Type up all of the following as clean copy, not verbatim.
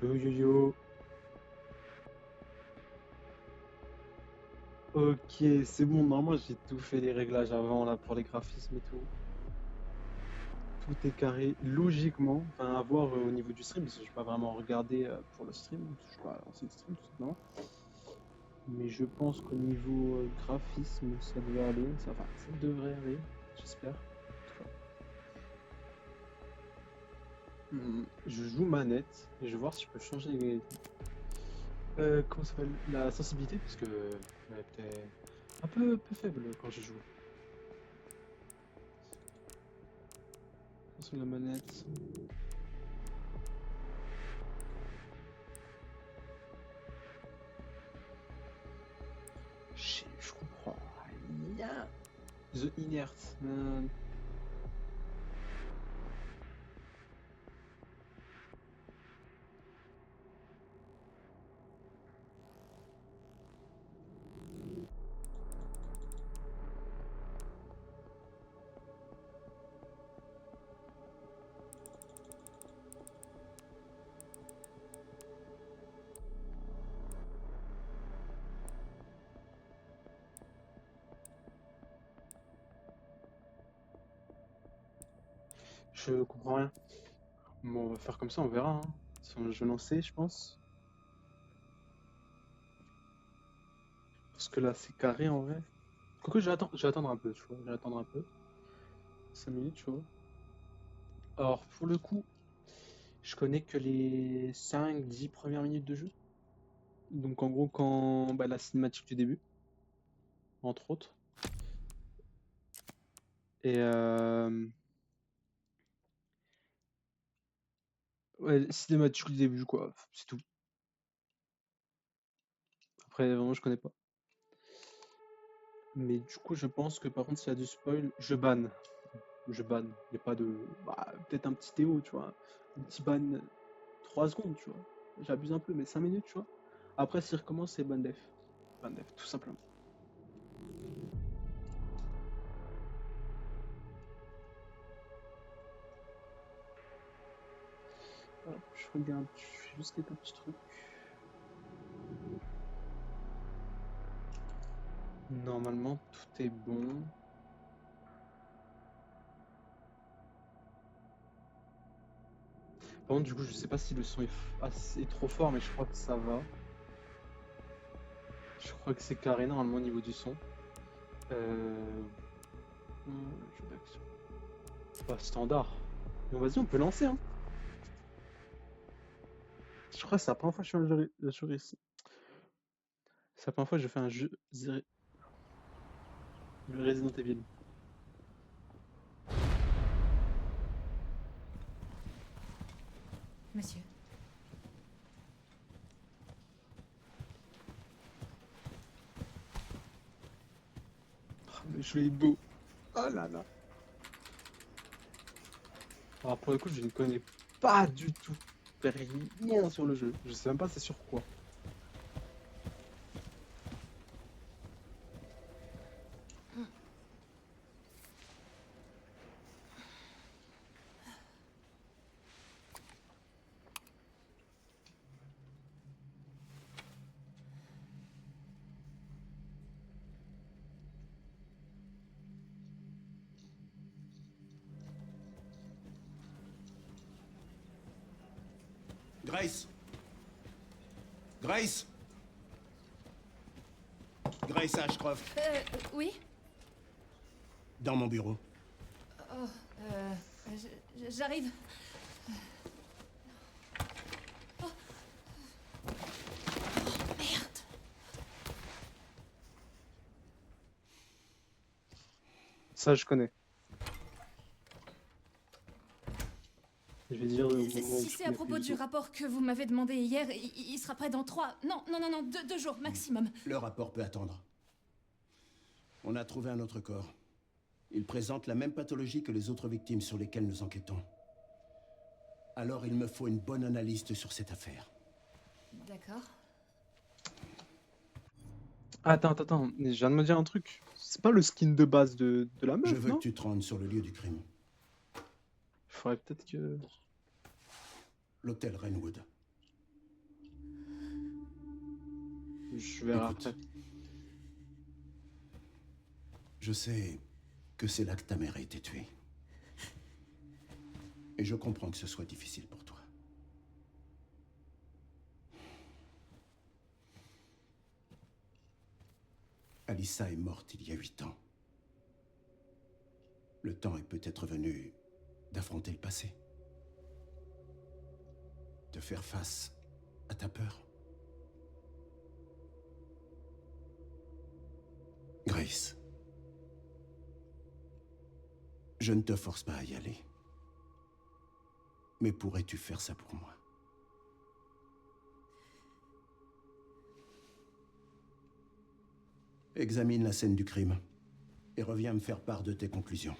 Yo yo yo. Ok, c'est bon. Normalement, j'ai tout fait les réglages avant là pour les graphismes et tout. Tout est carré logiquement. Enfin, à voir au niveau du stream, parce que je n'ai pas vraiment regardé pour le stream. Je n'ai pas lancé le stream tout simplement. Mais je pense qu'au niveau graphisme, ça devait aller. Enfin, ça devrait aller. J'espère. En tout cas. Je joue manette et je vais voir si je peux changer comment ça s'appelle la sensibilité parce que elle était un peu faible quand je joue. Sur la manette. Je comprends rien. The Inert. Je comprends rien. Bon, on va faire comme ça, on verra. Hein. Je vais lancer, je pense. Parce que là, c'est carré en vrai. Quoique, je vais attendre un peu, tu vois. Je vais attendre un peu. 5 minutes, tu vois. Alors, pour le coup, je connais que les 5-10 premières minutes de jeu. Donc, en gros, quand la cinématique du début, entre autres. Et ouais, cinématique du début, quoi. C'est tout. Après, vraiment, je connais pas. Mais du coup, je pense que par contre, s'il y a du spoil, je banne. Je banne. Il n'y a pas de. Peut-être un petit Théo, tu vois. Un petit ban 3 secondes, tu vois. J'abuse un peu, mais 5 minutes, tu vois. Après, s'il recommence, c'est ban def. Ban def, tout simplement. Hop, je regarde, je fais juste quelques petits trucs. Normalement, tout est bon. Par contre, du coup, je sais pas si le son est trop fort, mais je crois que ça va. Je crois que c'est carré normalement au niveau du son. Jeu d'action. Standard. Bon, vas-y, on peut lancer, hein. Je crois que c'est la première fois que je fais un jeu ici. C'est la première fois que je fais un jeu le Resident Evil. Monsieur. Oh, le jeu est beau. Oh là là. Alors pour le coup, je ne connais pas du tout. Rien sur le jeu. Je sais même pas c'est sur quoi. Grace. Grace. Grace Ashcroft. Oui. Dans mon bureau. Oh, j'arrive. Oh. Merde. Ça, je connais. Je vais dire le moment où Si je c'est à connais propos plus du tout. rapport que vous m'avez demandé hier, il sera prêt dans 3... Non, 2 jours maximum. Le rapport peut attendre. On a trouvé un autre corps. Il présente la même pathologie que les autres victimes sur lesquelles nous enquêtons. Alors il me faut une bonne analyste sur cette affaire. D'accord. Attends. Je viens de me dire un truc. C'est pas le skin de base de la meuf, Je veux non? que tu te rendes sur le lieu du crime. Faudrait peut-être que... L'hôtel Rainwood. Je verrai Écoute. après. Je sais que c'est là que ta mère a été tuée. Et je comprends que ce soit difficile pour toi. Alyssa est morte il y a 8 ans. Le temps est peut-être venu d'affronter le passé. De faire face à ta peur. Grace, je ne te force pas à y aller. Mais pourrais-tu faire ça pour moi? Examine la scène du crime et reviens me faire part de tes conclusions.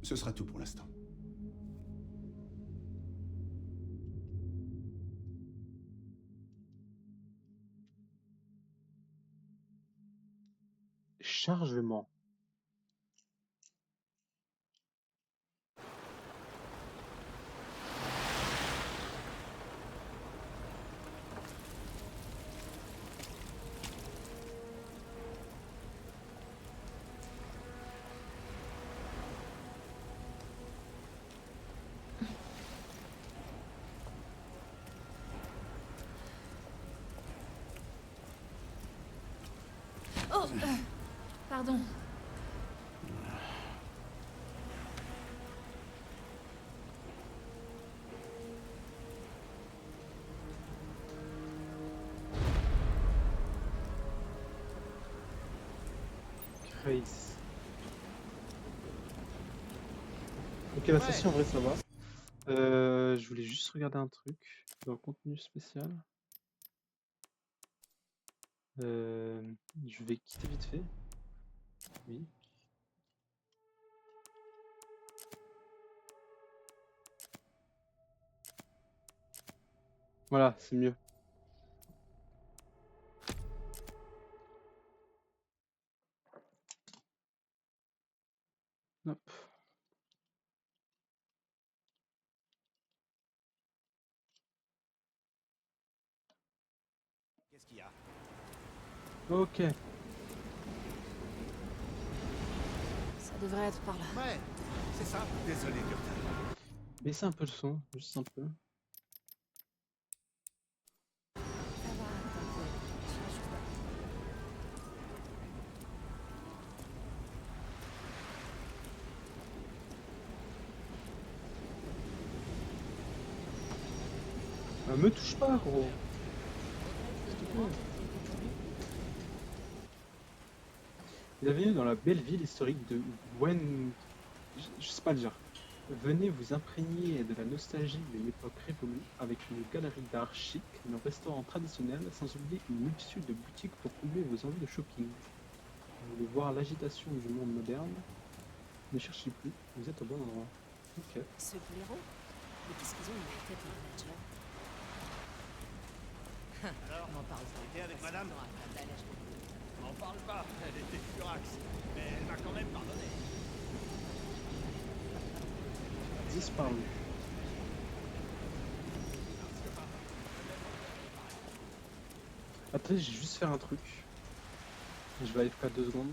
Ce sera tout pour l'instant. Chargement. Oh, pardon. Grace. Ok, la session en vrai ça va. Je voulais juste regarder un truc dans le contenu spécial. Je vais quitter vite fait. Oui. Voilà, c'est mieux. Hop. Qu'est-ce qu'il y a? Ok. Ça devrait être par là. Ouais, c'est ça. Désolé du retard. Baissez un peu le son, juste un peu. Ça va, t'inquiète. Je suis juste là. Me touche pas, gros. S'il te plaît. Bienvenue dans la belle ville historique de Wen... Je sais pas le dire. Venez vous imprégner de la nostalgie d'une époque révolue avec une galerie d'art chic, un restaurant traditionnel, sans oublier une multitude de boutiques pour combler vos envies de shopping. Vous voulez voir l'agitation du monde moderne? Ne cherchez plus, vous êtes au bon endroit. Ok. Ce blaireau? Mais qu'est-ce qu'ils ont dans la tête, les managers? Alors, On m'en parle pas. t'étais avec madame? Non, elle a lâche beaucoup. M'en parle pas. Elle était furax. Mais elle m'a quand même pardonné. Disparu. Attendez, je vais juste faire un truc. Je vais AFK 2 secondes.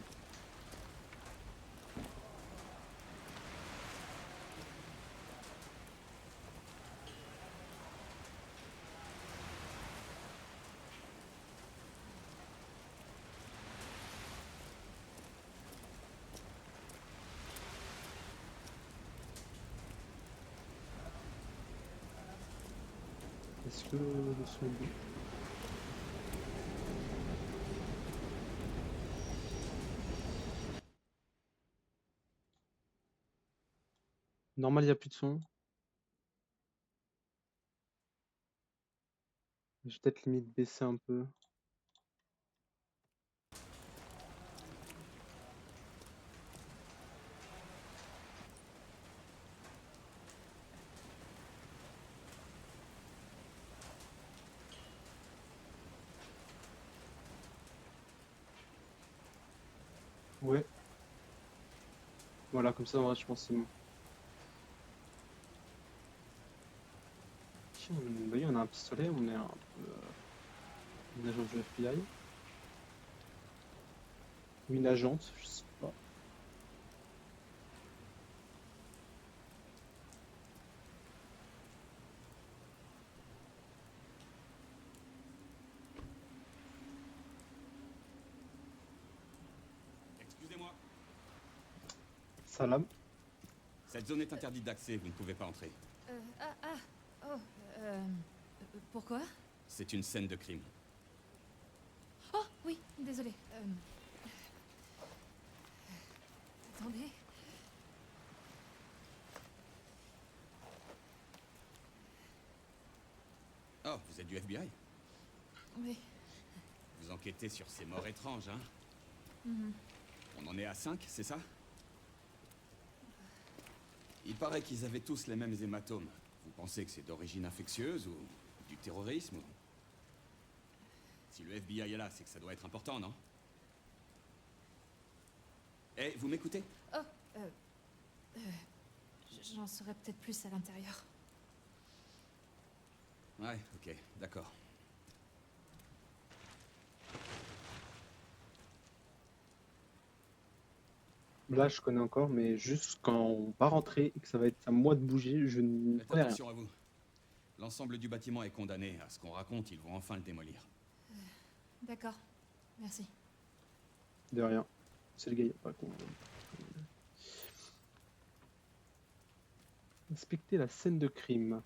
Est-ce que le son est bon? Normal, il n'y a plus de son. Je vais peut-être limite baisser un peu. Ouais. Voilà, comme ça, en vrai, je pense que c'est bon. ici, vous voyez, on a un pistolet, on est un peu une agent du FBI. Ou une agente, je sais pas. Excusez-moi, Salam. cette zone est interdite d'accès, vous ne pouvez pas entrer. Oh, pourquoi? C'est une scène de crime. Oh, oui, désolé. Attendez. Oh, vous êtes du FBI? Oui. Vous enquêtez sur ces morts étranges, hein? Mhm. On en est à 5, c'est ça? Il paraît qu'ils avaient tous les mêmes hématomes. Vous pensez que c'est d'origine infectieuse ou du terrorisme ou... Si le FBI est là, c'est que ça doit être important, non? Eh, vous m'écoutez? Oh, j'en saurais peut-être plus à l'intérieur. Ouais, ok, d'accord. Là, je connais encore, mais juste quand on va rentrer et que ça va être à moi de bouger, je ne Faites connais rien. attention à vous. L'ensemble du bâtiment est condamné. À ce qu'on raconte, ils vont enfin le démolir. D'accord. Merci. De rien. C'est le gars, il a pas con. Inspecter la scène de crime.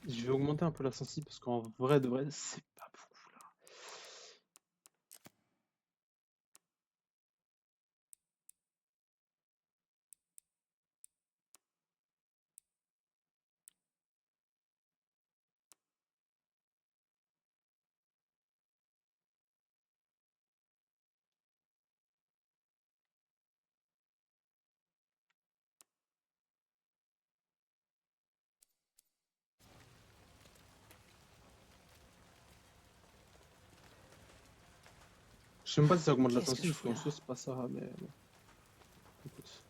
Je vais augmenter un peu la sensi parce qu'en vrai de vrai, c'est pas beaucoup là. Je sais même pas si ça augmente la Qu'est-ce que sensi je parce fous qu'en là? soi c'est pas ça, mais bon. Écoute.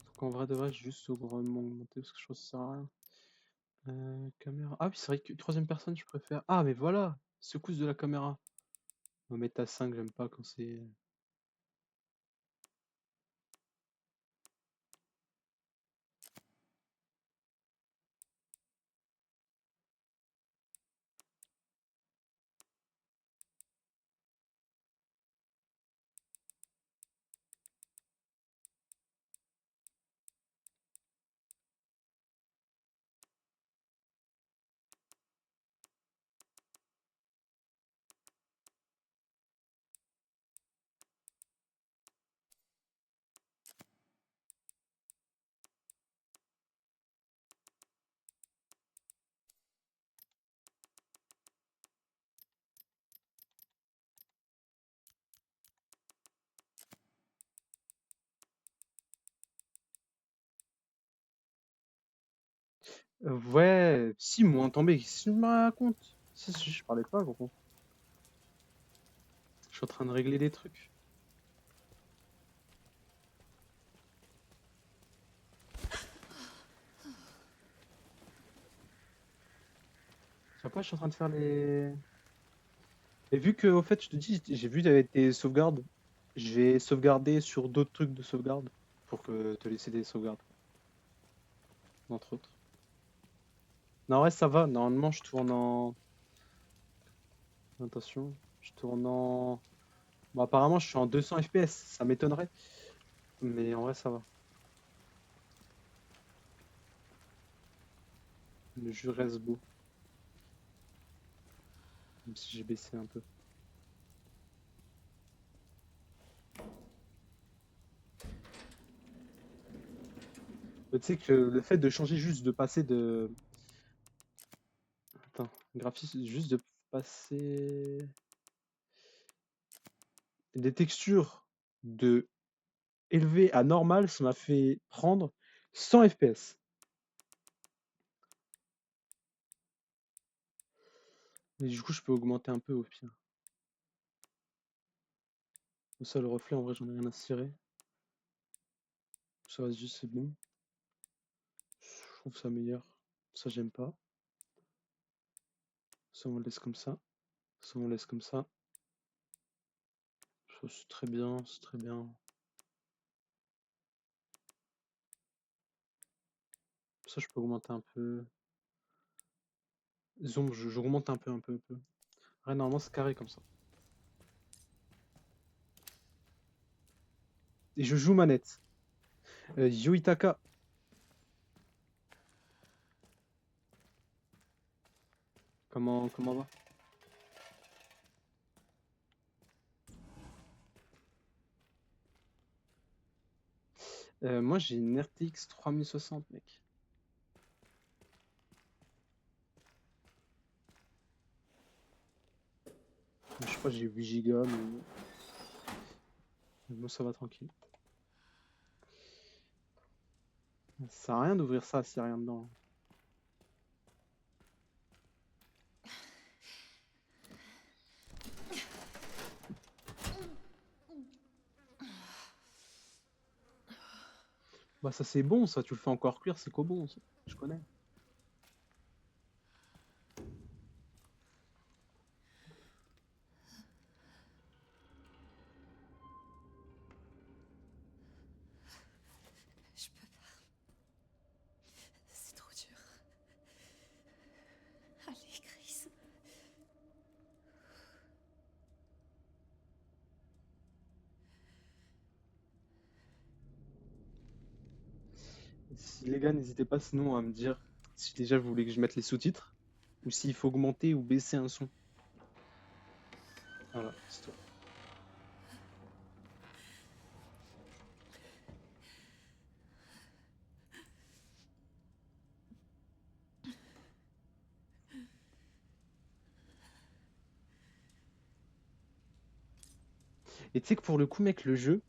Donc en vrai de vrai, je vais juste vraiment augmenter parce que je trouve que ça sert à rien. Caméra. Ah oui, c'est vrai que troisième personne, je préfère. Ah, mais voilà! Secousse de la caméra. On va mettre à 5, j'aime pas quand c'est. Ouais, si, moins tombé. Si je me raconte. Si, je parlais pas, gros. Je suis en train de régler des trucs. Tu vois pas, je suis en train de faire les. Et vu que, au fait, je te dis, j'ai vu t'avais tes sauvegardes. Je vais sauvegarder sur d'autres trucs de sauvegarde pour que te laisser des sauvegardes, entre autres. Non, ouais, ça va. Normalement, je tourne en. Attention, je tourne en. Bon, apparemment, je suis en 200 FPS. Ça m'étonnerait. Mais en vrai, ça va. Le jeu reste beau. Même si j'ai baissé un peu. Mais tu sais que le fait de changer juste de passer de. Putain, graphisme, juste de passer des textures de élevé à normal, ça m'a fait prendre 100 FPS. Mais du coup, je peux augmenter un peu au pire. Ça, le reflet, en vrai, j'en ai rien à cirer. Ça va juste, c'est bon. Je trouve ça meilleur. Ça, j'aime pas. Ça, on le laisse comme ça. Ça, on laisse comme ça. Ça, c'est très bien, c'est très bien. Ça, je peux augmenter un peu. Zoom, j'augmente un peu, un peu, un peu. Ouais, normalement, c'est carré comme ça. Et je joue manette. Yuitaka. Comment va? Moi, j'ai une RTX 3060, mec. Je crois que j'ai 8 Go, mais bon, ça va tranquille. Ça sert à rien d'ouvrir ça s'il n'y a rien dedans. Bah ça c'est bon, ça, tu le fais encore cuire, c'est qu'au bon, ça. Je connais. Je peux pas. C'est trop dur. Allez, Chris. Si les gars, n'hésitez pas sinon à me dire si déjà vous voulez que je mette les sous-titres ou s'il faut augmenter ou baisser un son. Voilà, c'est tout. Et tu sais que pour le coup, mec, le jeu,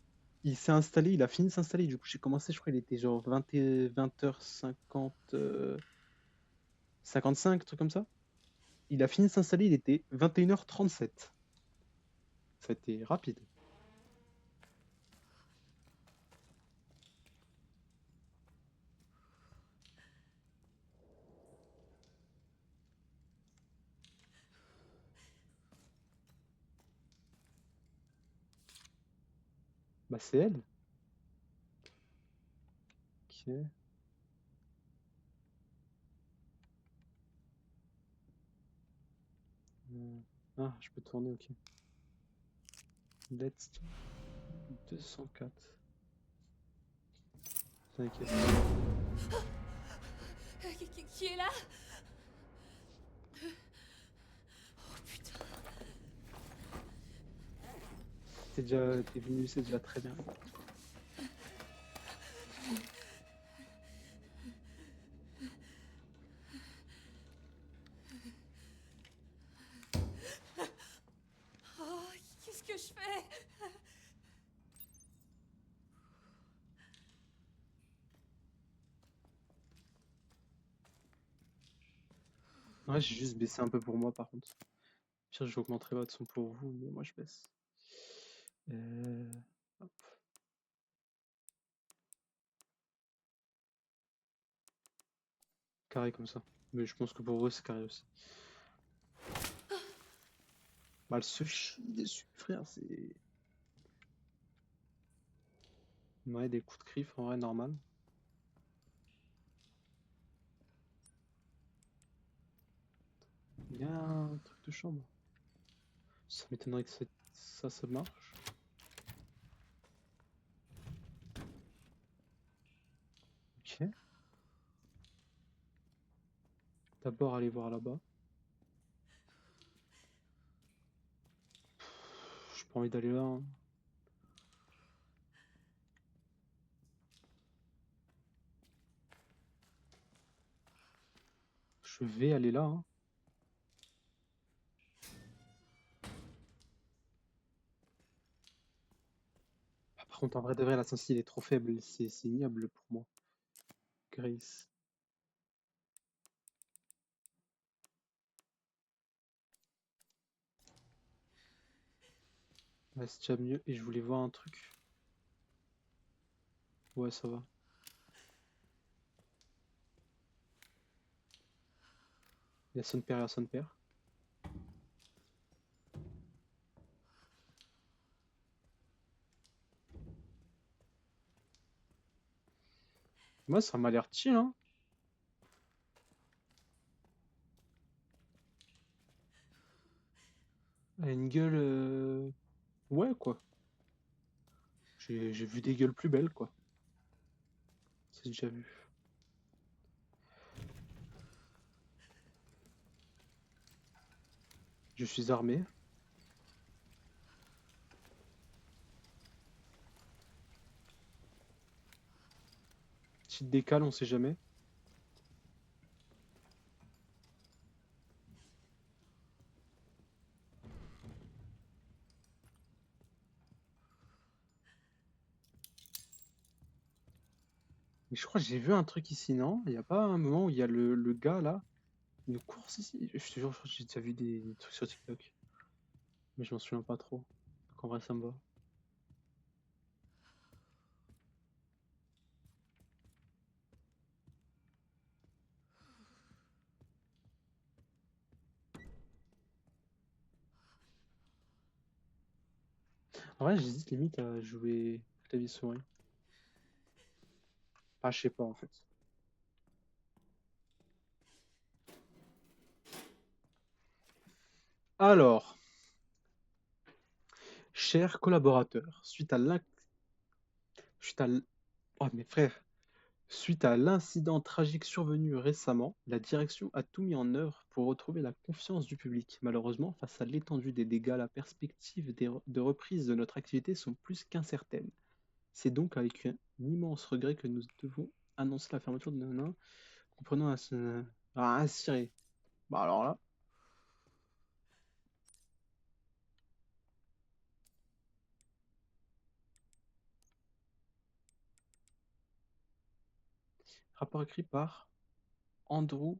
il s'est installé, il a fini de s'installer. Du coup, j'ai commencé, je crois, il était genre 20h50, 55, truc comme ça. Il a fini de s'installer, il était 21h37. Ça a été rapide. Bah, c'est elle. Ok. Ah, je peux tourner, ok. Let's 204. T'inquiète. Qui est là? Oh putain. T'es venu, c'est déjà très bien. Oh, qu'est-ce que je fais? Ouais, j'ai juste baissé un peu pour moi par contre. Pire, j'augmenterai votre son pour vous, mais moi je baisse. Hop. Carré comme ça. Mais je pense que pour vous c'est carré aussi. Bah, se dessus, frère, c'est. Ouais, des coups de griffe en vrai normal. Il y a un truc de chambre. Ça m'étonnerait que ça marche. Ok. D'abord aller voir là-bas. J'ai pas envie d'aller là, hein. Je vais aller là, hein. Par contre, en vrai de vrai, la il est trop faible. C'est ignoble pour moi. Grace. Ouais, c'est déjà mieux. Et je voulais voir un truc. Ouais, ça va. Il y a son père et son père. Moi, ça m'a l'air chill, hein. Elle a une gueule. Ouais, quoi. J'ai vu des gueules plus belles, quoi. C'est déjà vu. Je suis armé. Petite décale, on sait jamais. Mais je crois que j'ai vu un truc ici, non? Il n'y a pas un moment où il y a le gars là, une course ici? Je te jure, je crois que j'ai déjà vu des trucs sur TikTok. Mais je m'en souviens pas trop. Donc en vrai, ça me va. En vrai, j'hésite limite à jouer clavier souris. Ah, je sais pas en fait. Alors, chers collaborateurs, suite à l- oh, mais frère, suite à l'incident tragique survenu récemment, la direction a tout mis en œuvre pour retrouver la confiance du public. Malheureusement, face à l'étendue des dégâts, la perspective de reprise de notre activité sont plus qu'incertaines. C'est donc avec un immense regret que nous devons annoncer la fermeture de Nana, comprenant à cirer. Bah alors là, rapport écrit par Andrew.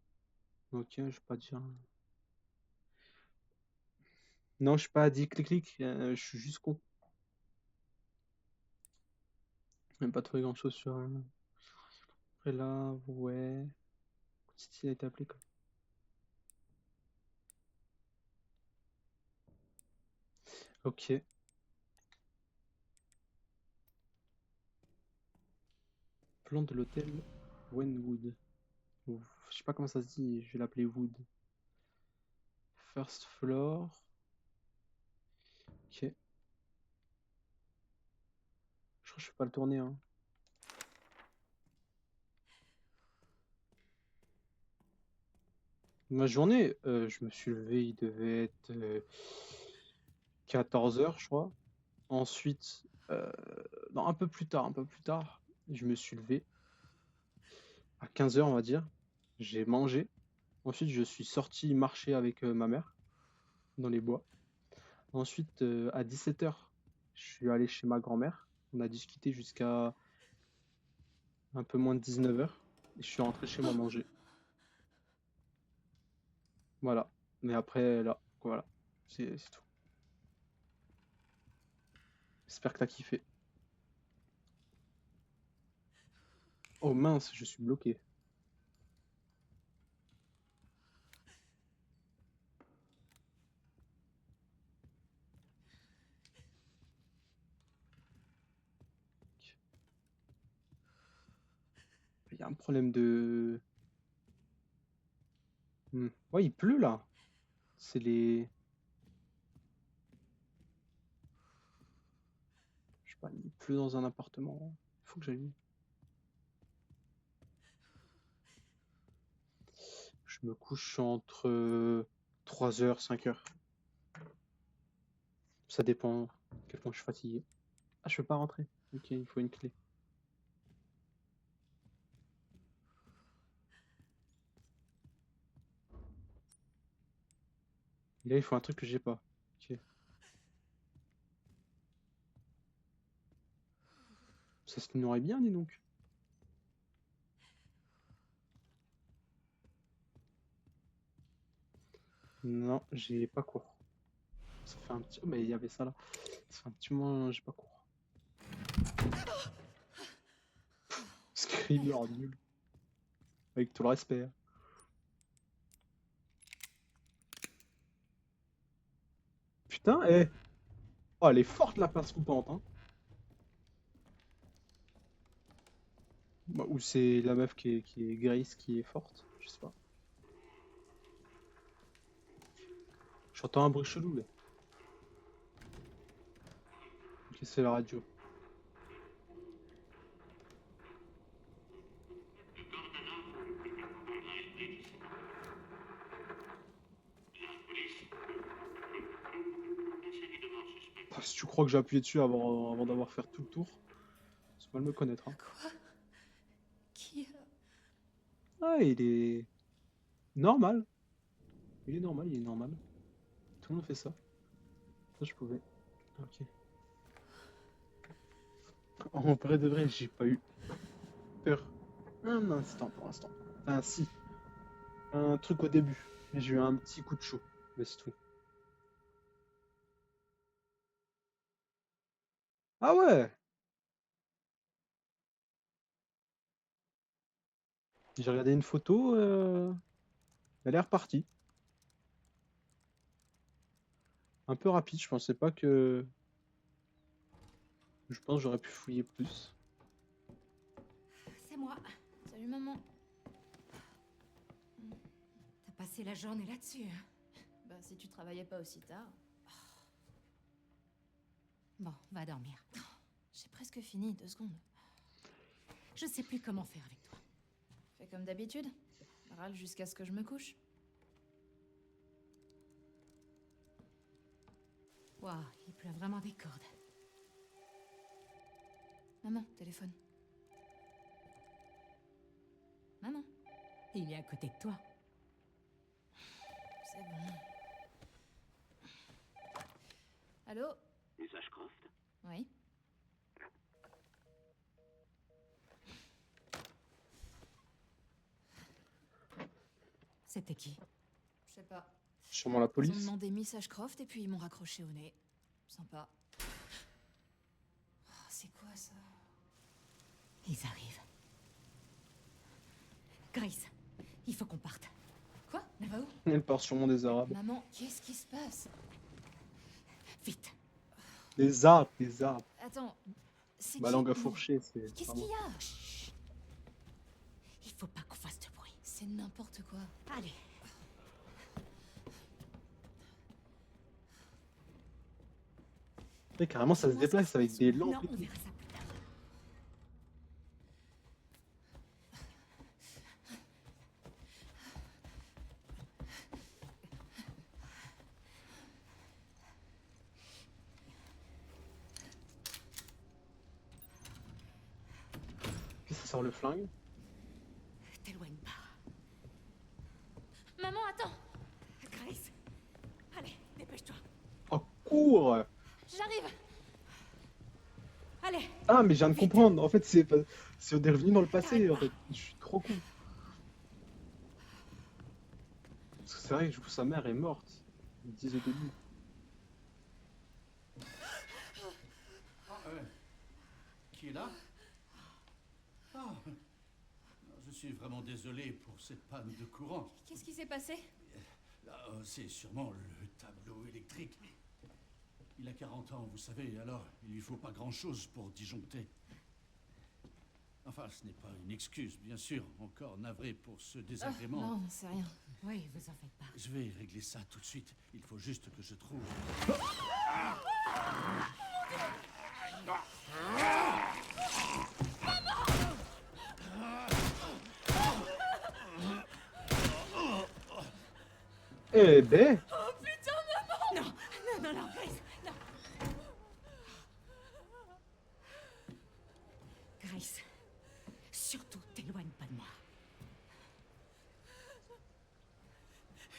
Ok, je vais pas dire. Non, je suis pas dit clic-clic, je suis juste con. Même pas trouvé grand-chose sur. Après là, ouais. Titi a été appelé quoi. Ok. Plan de l'hôtel Wenwood. Ouf, je sais pas comment ça se dit, je vais l'appeler Wood. First floor. Ok. Je crois que je peux pas le tourner, hein. Ma journée, je me suis levé, il devait être 14 heures, je crois. Ensuite, non, un peu plus tard, je me suis levé à 15 heures, on va dire. J'ai mangé. Ensuite, je suis sorti marcher avec ma mère dans les bois. Ensuite, à 17 heures, je suis allé chez ma grand-mère. On a discuté jusqu'à un peu moins de 19 heures. Et je suis rentré chez moi manger. Voilà. Mais après, là, voilà. C'est tout. J'espère que t'as kiffé. Oh mince, je suis bloqué. Il y a un problème de... Ouais, il pleut là. C'est les... Je sais pas, il pleut dans un appartement. Il faut que j'aille. Je me couche entre 3 heures, 5 heures. Ça dépend à quel point je suis fatigué. Ah, je peux pas rentrer. Ok, il faut une clé. Et là, il faut un truc que j'ai pas. Ok. qu'il n'aurait bien, dis donc. Non, j'ai pas cours. Ça fait un petit... Mais il y avait ça là. Ça fait un petit moment, j'ai pas cours. Screamer nul. Avec tout le respect. Hein. Putain, eh. Oh, elle est forte la place coupante, hein. Bah, ou c'est la meuf qui est Grace qui est forte, je sais pas. J'entends un bruit chelou là. Ok, c'est la radio. Ah, si tu crois que j'ai appuyé dessus avant d'avoir fait tout le tour, c'est mal me connaître. Hein. Quoi? Qui Ah, il est normal. Il est normal, il est normal. Tout le monde fait ça. Ça, je pouvais. Ok. En vrai de vrai, j'ai pas eu peur un instant pour l'instant. Enfin, si. Un truc au début. Mais j'ai eu un petit coup de chaud. Mais c'est tout. Ah ouais! J'ai regardé une photo, elle est repartie. Un peu rapide, je pensais pas que... Je pense que j'aurais pu fouiller plus. C'est moi. Salut maman. T'as passé la journée là-dessus, hein? Bah si tu travaillais pas aussi tard. Bon, va dormir. J'ai presque fini, 2 secondes. Je sais plus comment faire avec toi. Fais comme d'habitude. Râle jusqu'à ce que je me couche. Waouh, il pleut vraiment des cordes. Maman, téléphone. Maman. Il est à côté de toi. C'est bon. Allô? Message Croft. Oui. C'était qui? Je sais pas. Sûrement la Ils ont police. demandé Miss Ashcroft et puis ils m'ont raccroché au nez. Sympa. Oh, c'est quoi ça? Ils arrivent. Grace, il faut qu'on parte. Quoi? Elle va où? Elle part sûrement des Arabes. Maman, qu'est-ce qui se passe? Vite. Des Arabes, des Arabes. Attends, c'est Ma qui? langue à Non. fourcher, c'est... Qu'est-ce vraiment- qu'il y a? Chut. Il faut pas qu'on fasse de bruit. C'est n'importe quoi. Allez. Et carrément, ça se Comment déplace se avec passe? des lampes. Non, et on tout. verra ça plus tard. Qu'est-ce que ça sort le flingue? T'éloigne pas. Maman, attends! Grace. Allez, dépêche-toi. Oh, cours! J'arrive! Allez. Ah, mais je viens de comprendre. En fait, c'est on est revenu dans le passé, en fait. Je suis trop con. Parce que c'est vrai que du coup, sa mère est morte. Ils disent au début. Qui est là? Ah, je suis vraiment désolé pour cette panne de courant. Qu'est-ce qui s'est passé? Là, c'est sûrement le tableau électrique. Il a 40 ans, vous savez, alors il lui faut pas grand-chose pour disjoncter. Enfin, ce n'est pas une excuse, bien sûr. Encore navré pour ce désagrément. Non, c'est rien. Oui, vous en faites pas. Je vais régler ça tout de suite. Il faut juste que je trouve... Eh ben! Non, Grace, non. Grace, surtout t'éloigne pas de moi.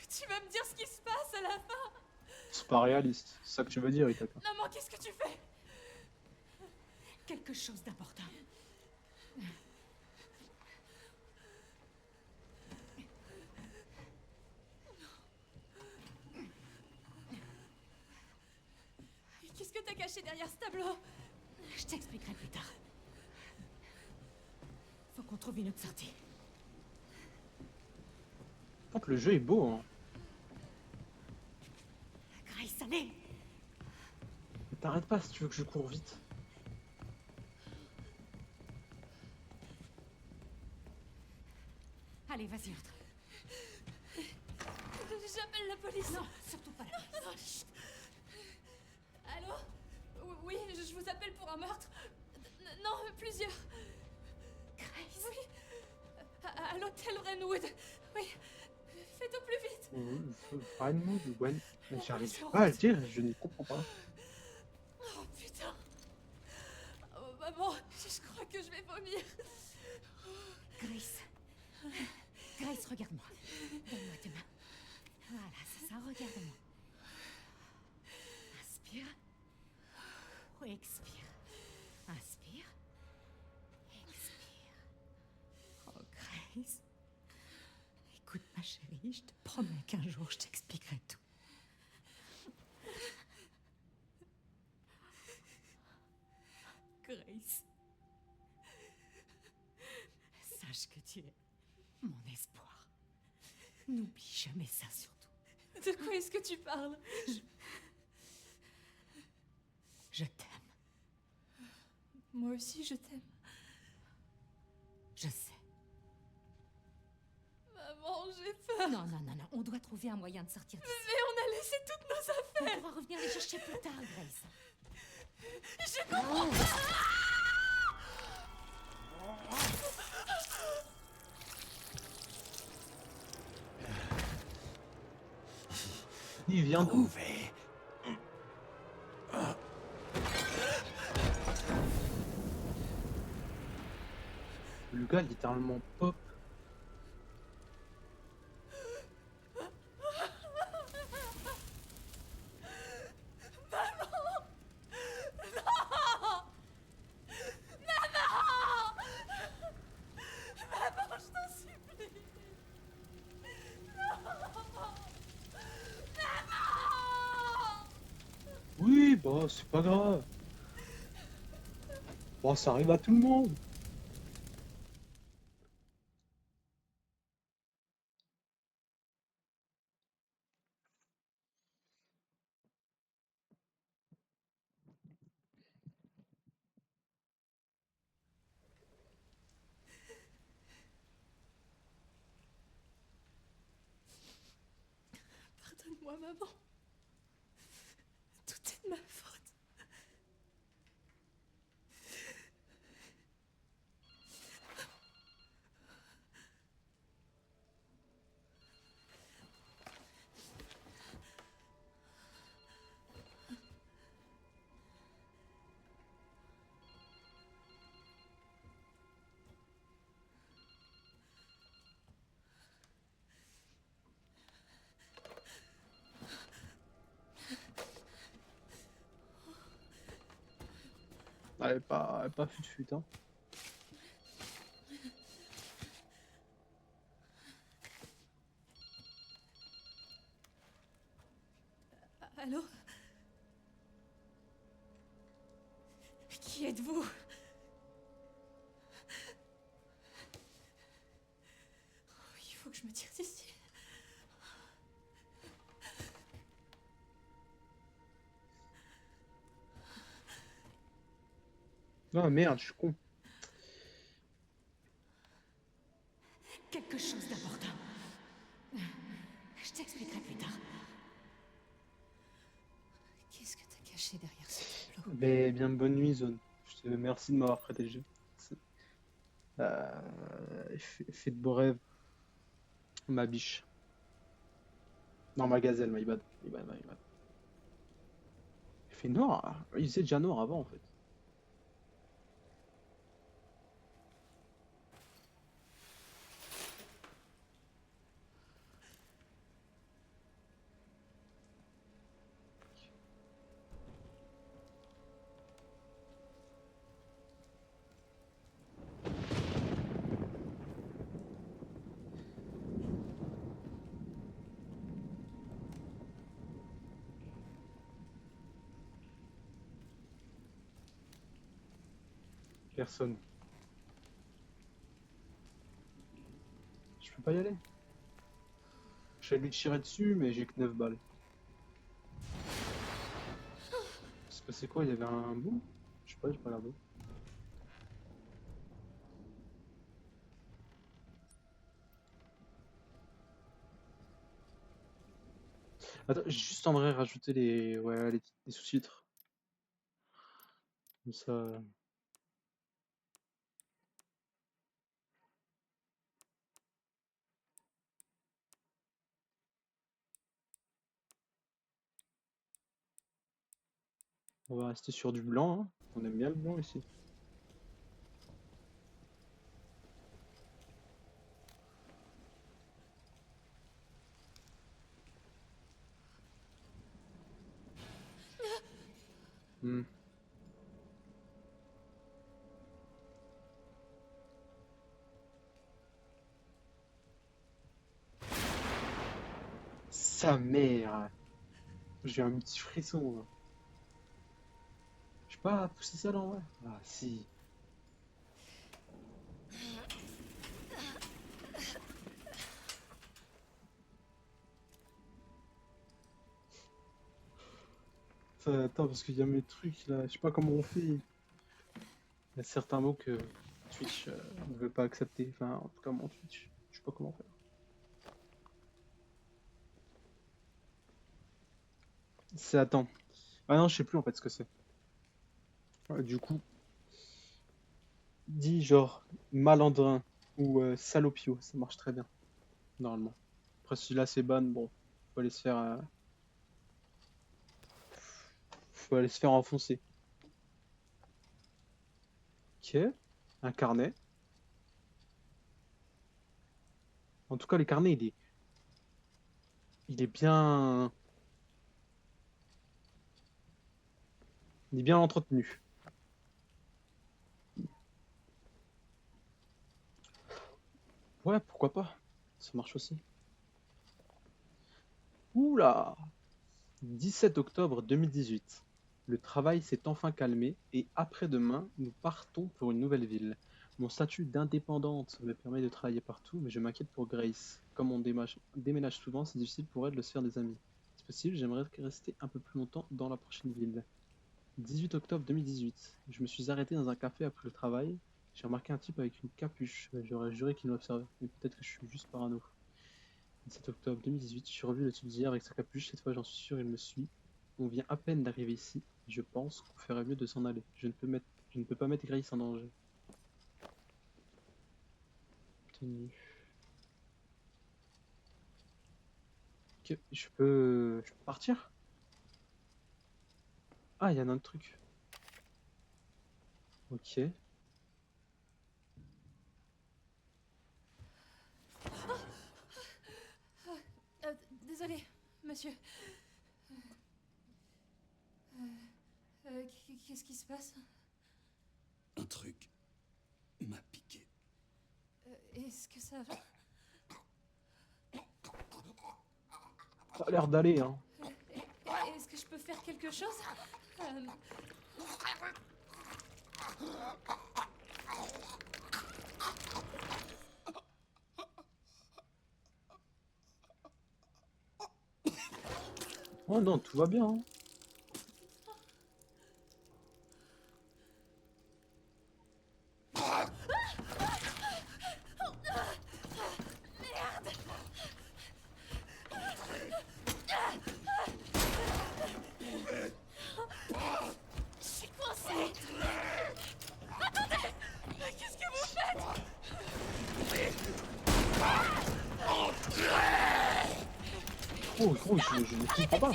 Tu vas me dire ce qui se passe à la fin? C'est pas réaliste. C'est ça que tu veux dire, Itaka. Maman, qu'est-ce que tu fais? Quelque chose d'important. Qu'est-ce que t'as caché derrière ce tableau? Je t'expliquerai plus tard. Faut qu'on trouve une autre sortie. Par contre, le jeu est beau, hein. Grace, allez! Mais t'arrêtes pas si tu veux que je cours vite. Allez, vas-y, entre. J'appelle la police. Non, surtout pas la police. Oh, chut. Allô? Oui, je vous appelle pour un meurtre. Non, plusieurs. Grace! Oui. À l'hôtel Wrenwood. Oui. Faites au plus vite. Wrenwood ou Wen. J'arrive pas à le dire, je ne comprends pas. Oh putain. Oh maman, je crois que je vais vomir. Grace. Grace, regarde-moi. Donne-moi tes mains. Voilà, c'est ça, regarde-moi. Inspire. Expire. Inspire. Expire. Oh, Grace. Écoute, ma chérie, je te promets qu'un jour, je t'expliquerai tout. Grace. Sache que tu es mon espoir. N'oublie jamais ça, surtout. De quoi est-ce que tu parles? Je t'aime. Moi aussi, je t'aime. Je sais. Maman, j'ai peur. Non, non, non, non. On doit trouver un moyen de sortir d'ici. Mais on a laissé toutes nos On affaires. pourra revenir les chercher plus tard, Grace. Je comprends pas. Il vient d'où? Trouvé. Le gars littéralement pop. Maman, je t'en supplie. Oui, bah c'est pas grave. Bon, ça arrive à tout le monde. Pardonne-moi, maman. Tout est de ma faute. Elle est pas fut-fut, hein. Allô? Qui êtes-vous? Il faut que je me tire d'ici. Ah merde, je suis con. Quelque chose d'important. Je t'expliquerai plus tard. Qu'est-ce que t'as caché derrière ce tableau? Mais bien bonne nuit, Zone. Je te remercie de m'avoir prêté le jeu. Fais de beaux rêves. Ma biche. Non, ma gazelle, my bad. My bad, my bad. Il fait noir. Il faisait déjà noir avant, en fait. Personne. Je peux pas y aller. J'allais lui tirer dessus, mais j'ai que 9 balles. C'est passé quoi? Il y avait un bout? Je sais pas, j'ai pas regardé. Attends, j'ai juste en vrai rajouter les, ouais, les sous-titres. Comme ça. On va rester sur du blanc, hein. On aime bien le blanc ici. Hmm. Sa mère! J'ai un petit frisson, là. Je sais pas pousser ça là en vrai. Ah si. Attends, parce qu'il y a mes trucs là, je sais pas comment on fait. Il y a certains mots que Twitch ne veut pas accepter. Enfin, en tout cas, mon Twitch, je sais pas comment faire. C'est attends. Ah non, je sais plus en fait ce que c'est. Ouais, du coup, dis genre malandrin ou salopio, ça marche très bien, normalement. Après, si là c'est ban, bon, faut aller se faire, faut aller se faire enfoncer. Ok, un carnet. En tout cas, les carnets, il est bien, il est bien entretenu. Ouais, pourquoi pas? Ça marche aussi. Oula! 17 octobre 2018. Le travail s'est enfin calmé et après-demain, nous partons pour une nouvelle ville. Mon statut d'indépendante me permet de travailler partout, mais je m'inquiète pour Grace. Comme on déménage souvent, c'est difficile pour elle de se faire des amis. Si possible, j'aimerais rester un peu plus longtemps dans la prochaine ville. 18 octobre 2018. Je me suis arrêté dans un café après le travail. J'ai remarqué un type avec une capuche. J'aurais juré qu'il m'observait, mais peut-être que je suis juste parano. 17 octobre 2018, j'ai revu le type d'hier avec sa capuche. Cette fois, j'en suis sûr, il me suit. On vient à peine d'arriver ici. Je pense qu'on ferait mieux de s'en aller. Je ne peux pas mettre Grace en danger. Tenue. Ok, je peux partir? Ah, il y en a un truc. Ok. Désolé, monsieur. Qu'est-ce qui se passe? Un truc m'a piqué. Est-ce que ça va? Ça a l'air d'aller, hein. Est-ce que je peux faire quelque chose? Oh non, tout va bien, hein. Je suis coincée! Attendez! Qu'est-ce que vous faites? Oh, gros, je ne comprends pas.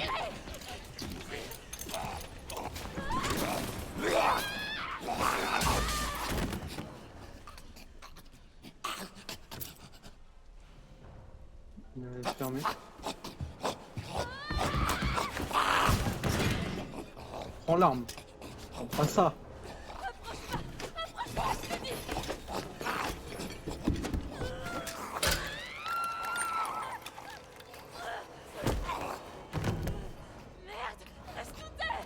Fermé. Prends l'arme. Pas ça. Merde! Reste tout terre!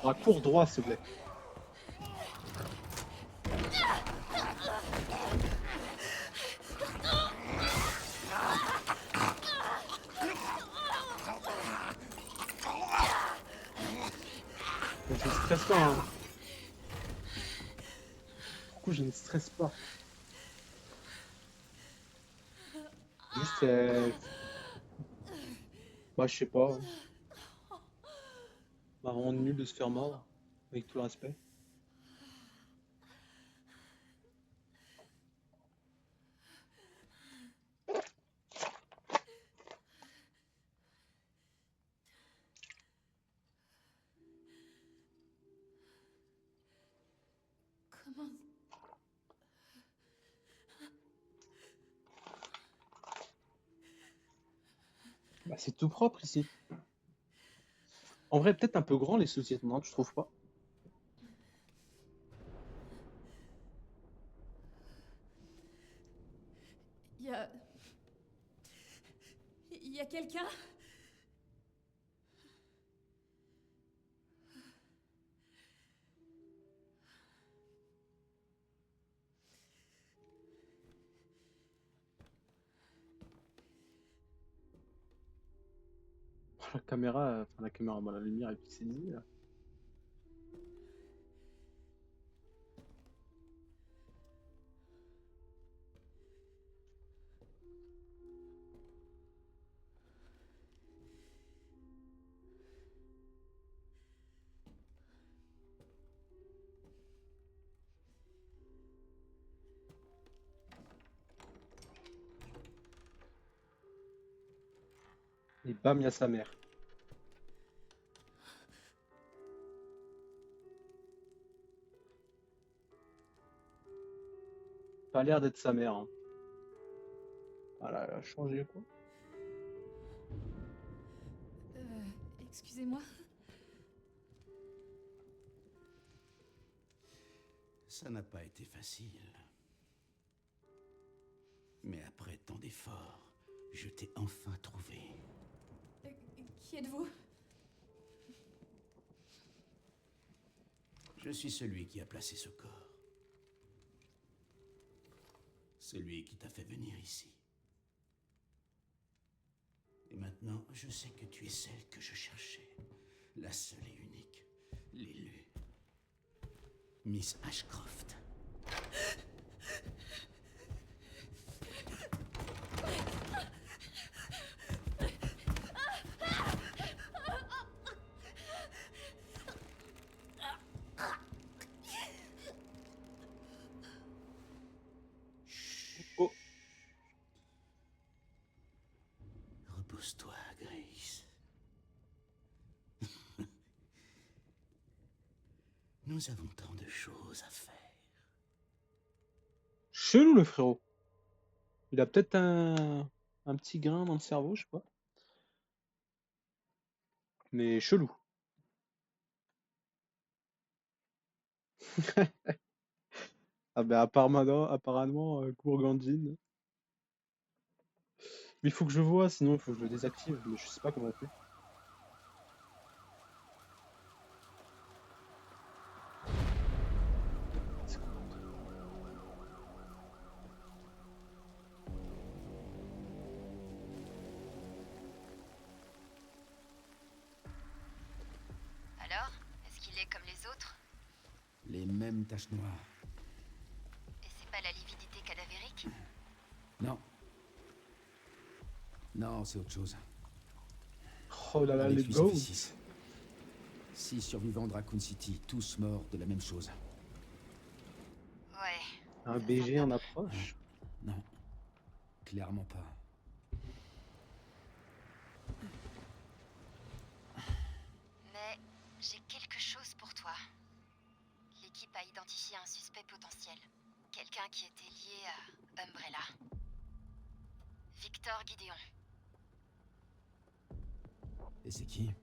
Ah, cours droit, s'il vous plaît. Je ne stresse pas, hein. Pourquoi je ne stresse pas? Juste, bah, je sais pas. Bah, vraiment nul de se faire mordre, avec tout le respect. Comment... Bah, c'est tout propre ici. En vrai, peut-être un peu grand les sociétés, non, tu trouves pas? Il y a... Il y a quelqu'un? La caméra, bah, la lumière est pixelisée là. Et bam, il y a sa mère. Pas l'air d'être sa mère, hein. Voilà, elle a changé quoi. Excusez-moi. Ça n'a pas été facile. Mais après tant d'efforts, je t'ai enfin trouvé. Qui êtes-vous? Je suis celui qui a placé ce corps. Celui qui t'a fait venir ici. Et maintenant, je sais que tu es celle que je cherchais. La seule et unique. L'élue. Miss Ashcroft. Oh, Repose-toi, Grace. Nous avons tant de choses à faire. chelou le frérot. Il a peut-être un petit grain dans le cerveau, je sais pas. Mais chelou. Ah ben apparemment, Gourgandine. Mais il faut que je vois, sinon il faut que je le désactive, mais je sais pas comment on fait. Alors, est-ce qu'il est comme les autres? Les mêmes taches noires. Et c'est pas la lividité cadavérique? Non. Non, c'est autre chose. Oh là là, Avec les lui, ça fait goats. 6 survivants de Raccoon City, tous morts de la même chose. Ouais. Un BG en approche. Non, clairement pas. Mais j'ai quelque chose pour toi. L'équipe a identifié un suspect potentiel. Quelqu'un qui était lié à Umbrella. Victor Gideon. Et c'est qui?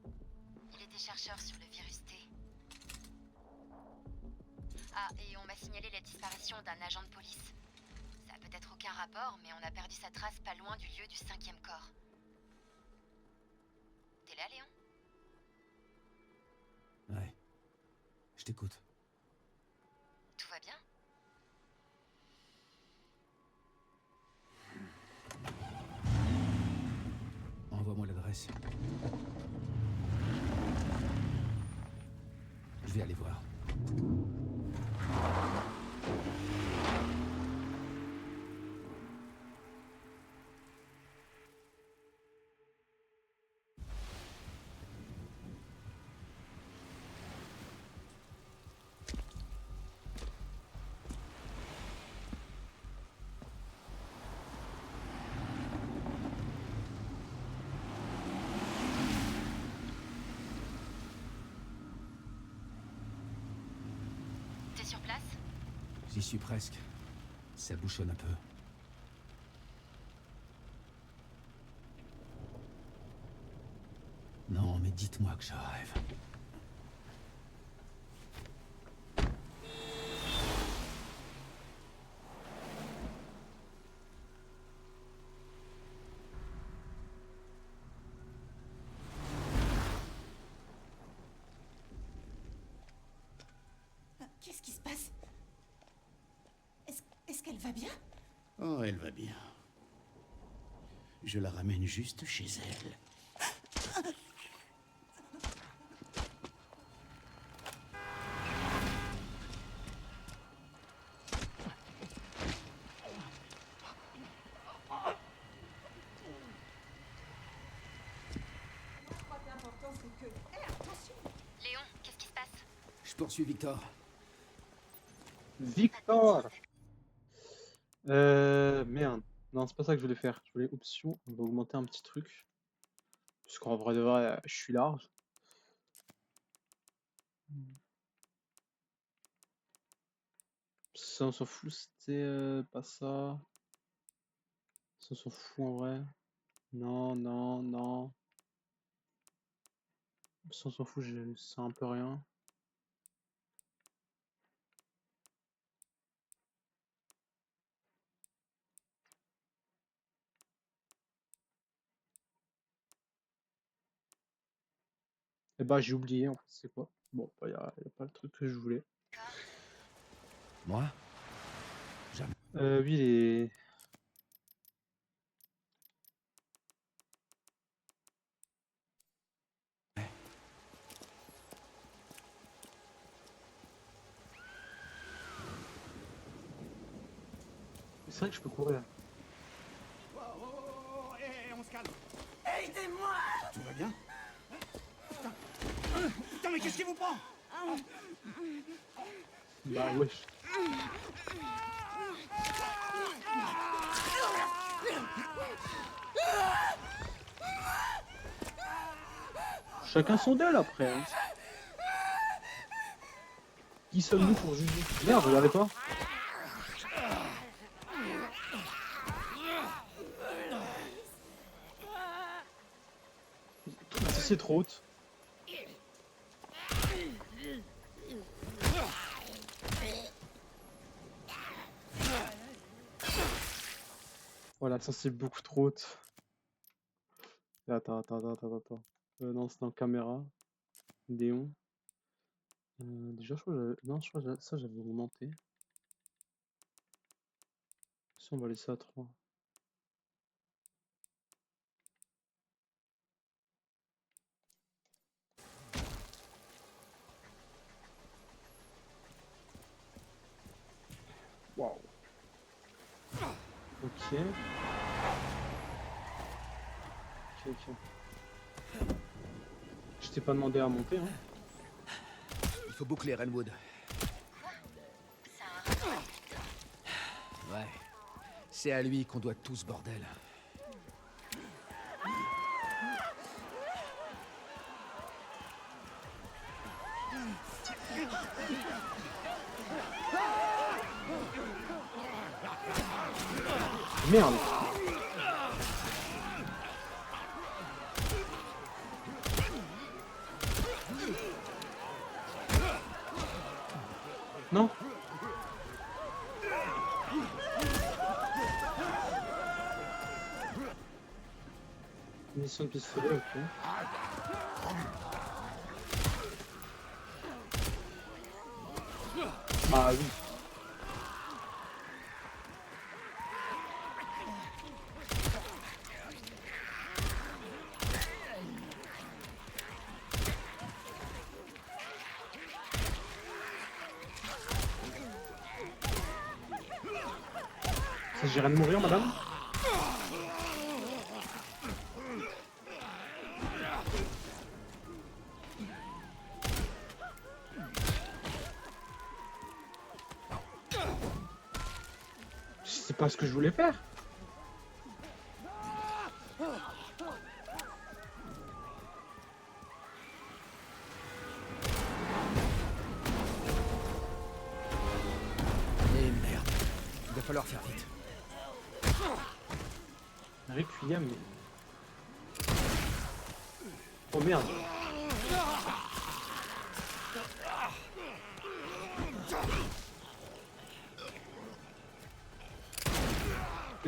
Il était chercheur sur le virus T. Ah, et on m'a signalé la disparition d'un agent de police. Ça a peut-être aucun rapport, mais on a perdu sa trace pas loin du lieu du 5e corps. T'es là, Léon? Ouais. t'écoute. Tout va bien? Envoie-moi l'adresse. Je vais aller voir. T'es sur place? J'y suis presque. Ça bouchonne un peu. Non, mais dites-moi que je rêve. Qu'est-ce qui se passe? Est-ce qu'elle va bien? Oh, elle va bien. Je la ramène juste chez elle. Léon, qu'est-ce qui se passe? Je poursuis Victor. Victor! Merde. Non, c'est pas ça que je voulais faire. Je voulais option. On va augmenter un petit truc. Parce qu'en vrai de vrai, je suis large. Ça, on s'en fout, c'était pas ça. Ça, on s'en fout en vrai. Non, non, non. Ça, on s'en fout, c'est un peu rien. Et bah, j'ai oublié en fait, c'est quoi. Bon, bah, y a pas le truc que je voulais. Moi? Oui, les. C'est vrai que je peux courir. Oh, oh, oh, oh, on se calme. Tout va bien? Putain, mais qu'est-ce qui vous prend? Bah, wesh. Chacun son deuil après. Hein. Qui sommes-nous pour juger? Merde, regardez pas. C'est trop haute. Voilà, ça c'est beaucoup trop haute. Attends. Non, c'est dans caméra. Léon. Déjà, je crois que non, je crois que ça j'avais augmenté. Si on va laisser à 3. Waouh. Ok. Je t'ai pas demandé à monter, hein. Il faut boucler Renwood. Ouais. C'est à lui qu'on doit tout ce bordel. Merde. Non. Mission de pistolet, ok. Ah oui. Ça s'agirait de mourir, madame? C'est pas ce que je voulais faire. Et merde. Il va falloir faire vite. Requiem, mais... Oh merde.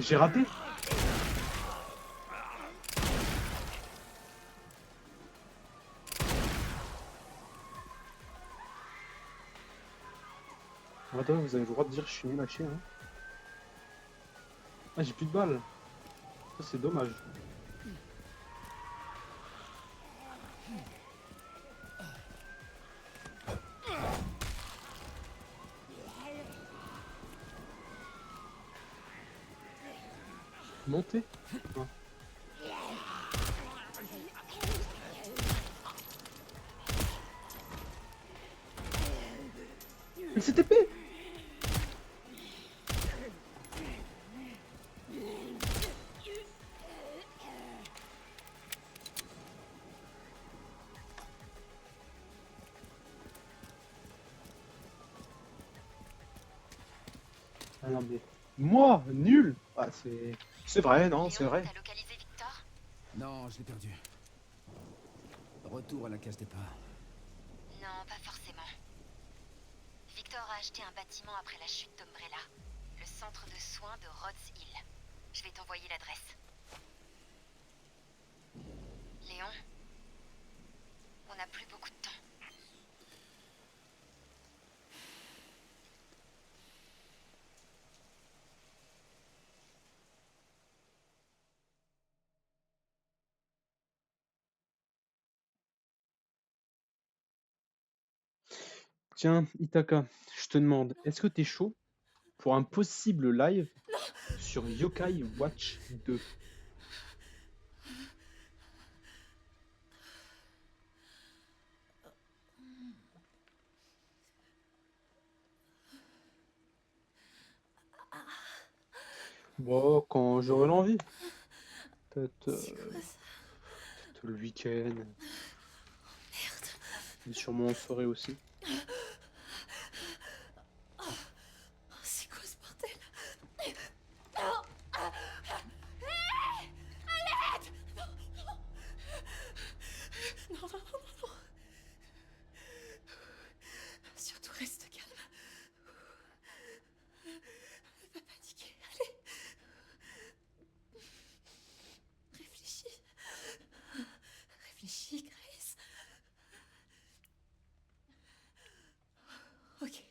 J'ai raté. Attends, vous avez le droit de dire je suis nul à chier. Hein. Ah, j'ai plus de balles. Ça, c'est dommage. Monter. Ah. Mais c'est épée. Ah non mais... Moi, nul. Ah, c'est vrai, non, c'est vrai. T'as localisé Victor? Non, je l'ai perdu. Retour à la case départ. Non, pas forcément. Victor a acheté un bâtiment après la chute d'Umbrella. Le centre de soins de Rhodes Hill. Je vais t'envoyer l'adresse. Léon, on n'a plus beaucoup de temps. Tiens, Itaka, je te demande, est-ce que t'es chaud pour un possible live sur Yokai Watch 2? Bon, quand j'aurai l'envie. Peut-être peut-être le week-end. Et sûrement en soirée aussi. C'est quoi ce bordel? Non, non, non, non, non. Surtout reste calme. Ne pas paniquer, allez. Réfléchis. Réfléchis, Grace. Ok.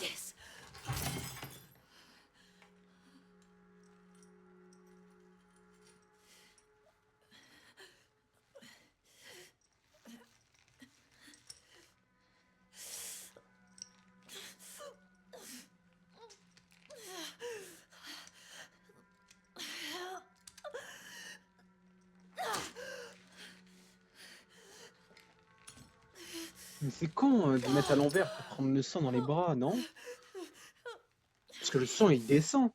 Yes. Mais c'est con de mettre à l'envers pour prendre le sang dans les bras, non? Parce que le sang il descend.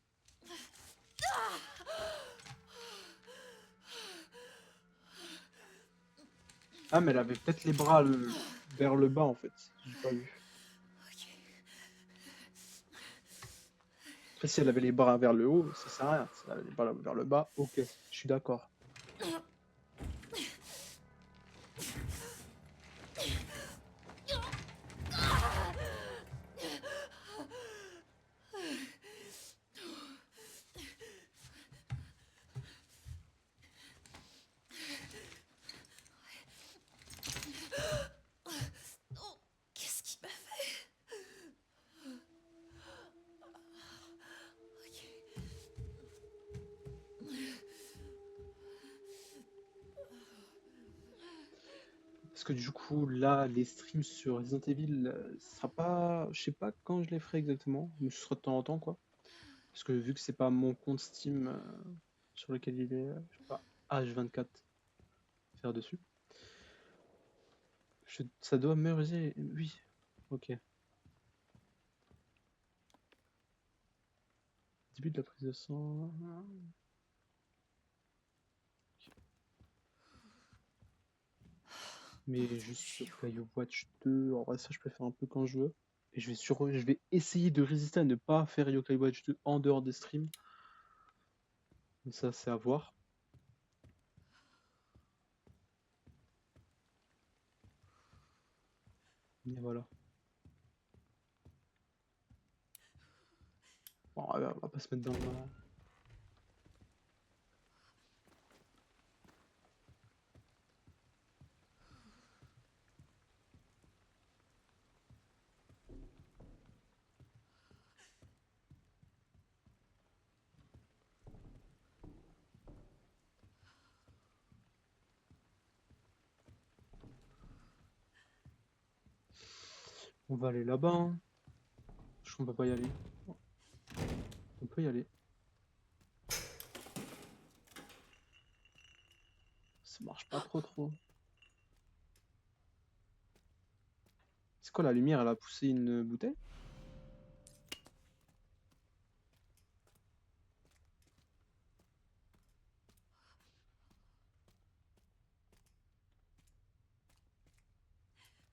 Ah mais elle avait peut-être les bras vers le bas en fait. J'ai pas vu. Ok. Après si elle avait les bras vers le haut, ça sert à rien. Si elle avait les bras vers le bas, ok, je suis d'accord. Parce que du coup, là, les streams sur Resident Evil, ce sera pas. Je sais pas quand je les ferai exactement, mais ce sera de temps en temps, quoi. Parce que vu que c'est pas mon compte Steam sur lequel il est, je sais pas, H24 faire dessus. Ça doit merger. Oui, ok. Début de la prise de sang. Mais juste Gaio Watch 2, en vrai ça je peux faire un peu quand je veux. Et je vais essayer de résister à ne pas faire Yokai Watch 2 en dehors des streams. Mais ça c'est à voir. Mais voilà. Bon, on va pas se mettre dans le... On va aller là-bas. Hein. Je crois qu'on peut pas y aller. On peut y aller. Ça marche pas trop. C'est quoi la lumière? Elle a poussé une bouteille?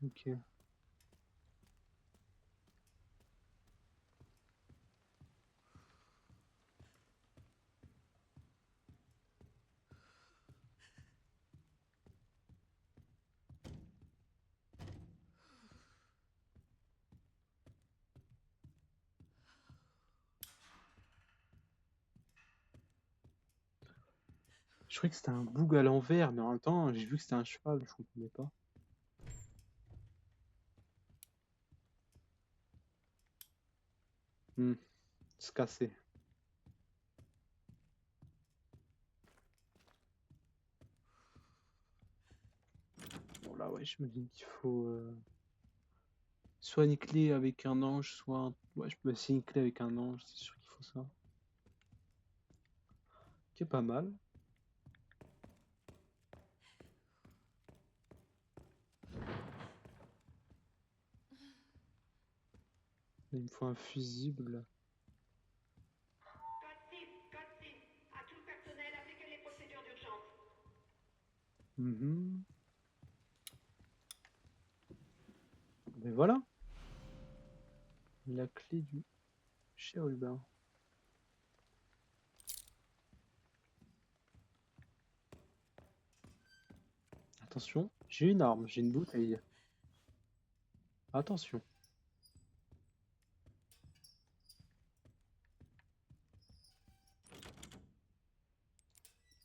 Ok. Je croyais que c'était un boug à l'envers, mais en même temps, j'ai vu que c'était un cheval, je comprenais pas. Se casser. Bon là ouais, je me dis qu'il faut soit une clé avec un ange, soit ouais, je peux essayer une clé avec un ange, c'est sûr qu'il faut ça. Qui est pas mal. Il me faut un fusible. À tout le personnel, appliquez les procédures d'urgence. Mais voilà. La clé du chérubin. Attention, j'ai une arme, j'ai une bouteille. Attention.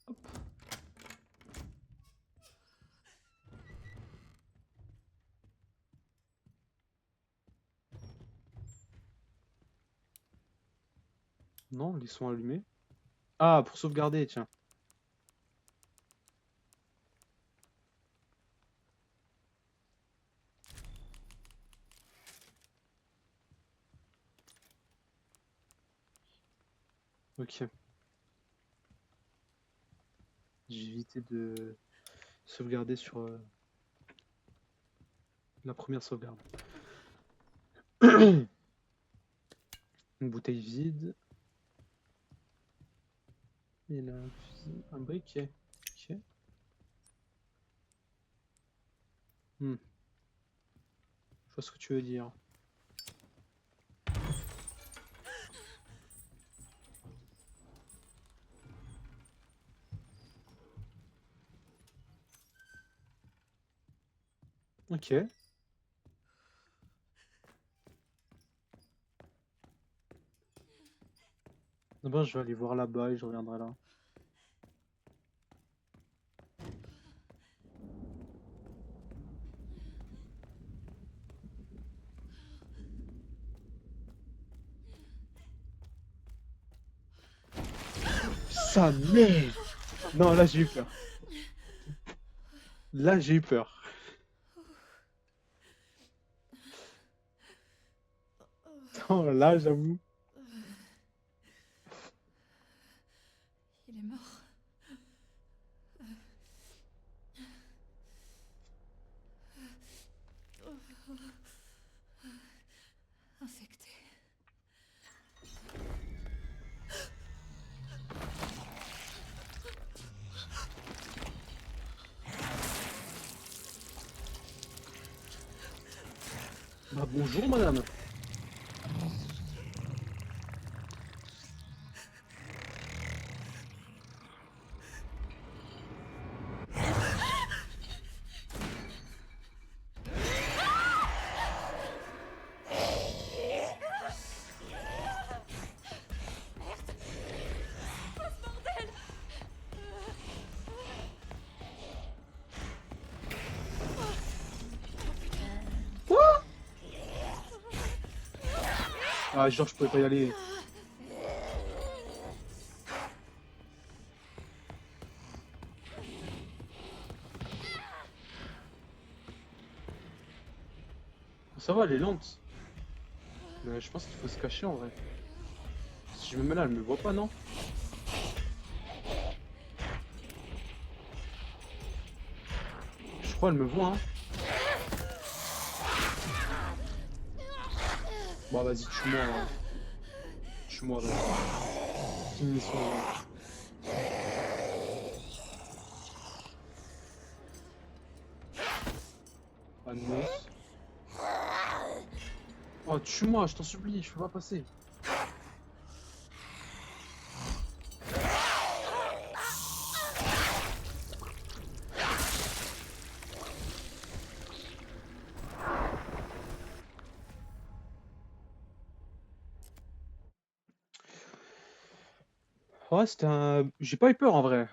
Hop. Non, ils sont allumés. Ah, pour sauvegarder, tiens. Ok. J'ai évité de sauvegarder sur la première sauvegarde. Une bouteille vide. Et là, un briquet. Ok. Je vois ce que tu veux dire. Ok. D'abord, je vais aller voir là-bas et je reviendrai là. Sa mère! Non, là j'ai eu peur. Là j'ai eu peur. Non, là, j'avoue. Il est mort. Infecté. Bah, bonjour, madame. Ah, genre, je pouvais pas y aller. Ça va, elle est lente. Mais je pense qu'il faut se cacher en vrai. Si je me mets là, elle me voit pas, non? Je crois qu'elle me voit, hein. Bon, vas-y, tue-moi. Hein. Tue-moi, vas-y. Finis son. Ah non. Oh, tue-moi, je t'en supplie, je peux pas passer. Ouais, c'était un. J'ai pas eu peur en vrai.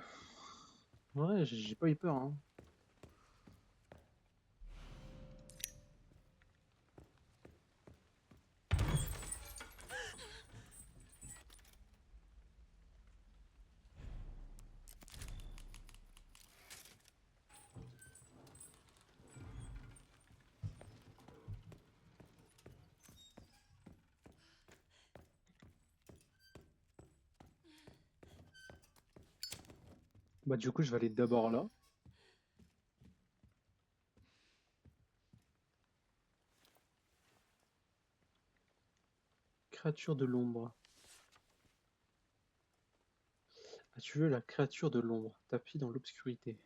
Ouais, j'ai pas eu peur, hein. Bah, du coup, je vais aller d'abord là. Créature de l'ombre. As-tu vu la créature de l'ombre tapis dans l'obscurité?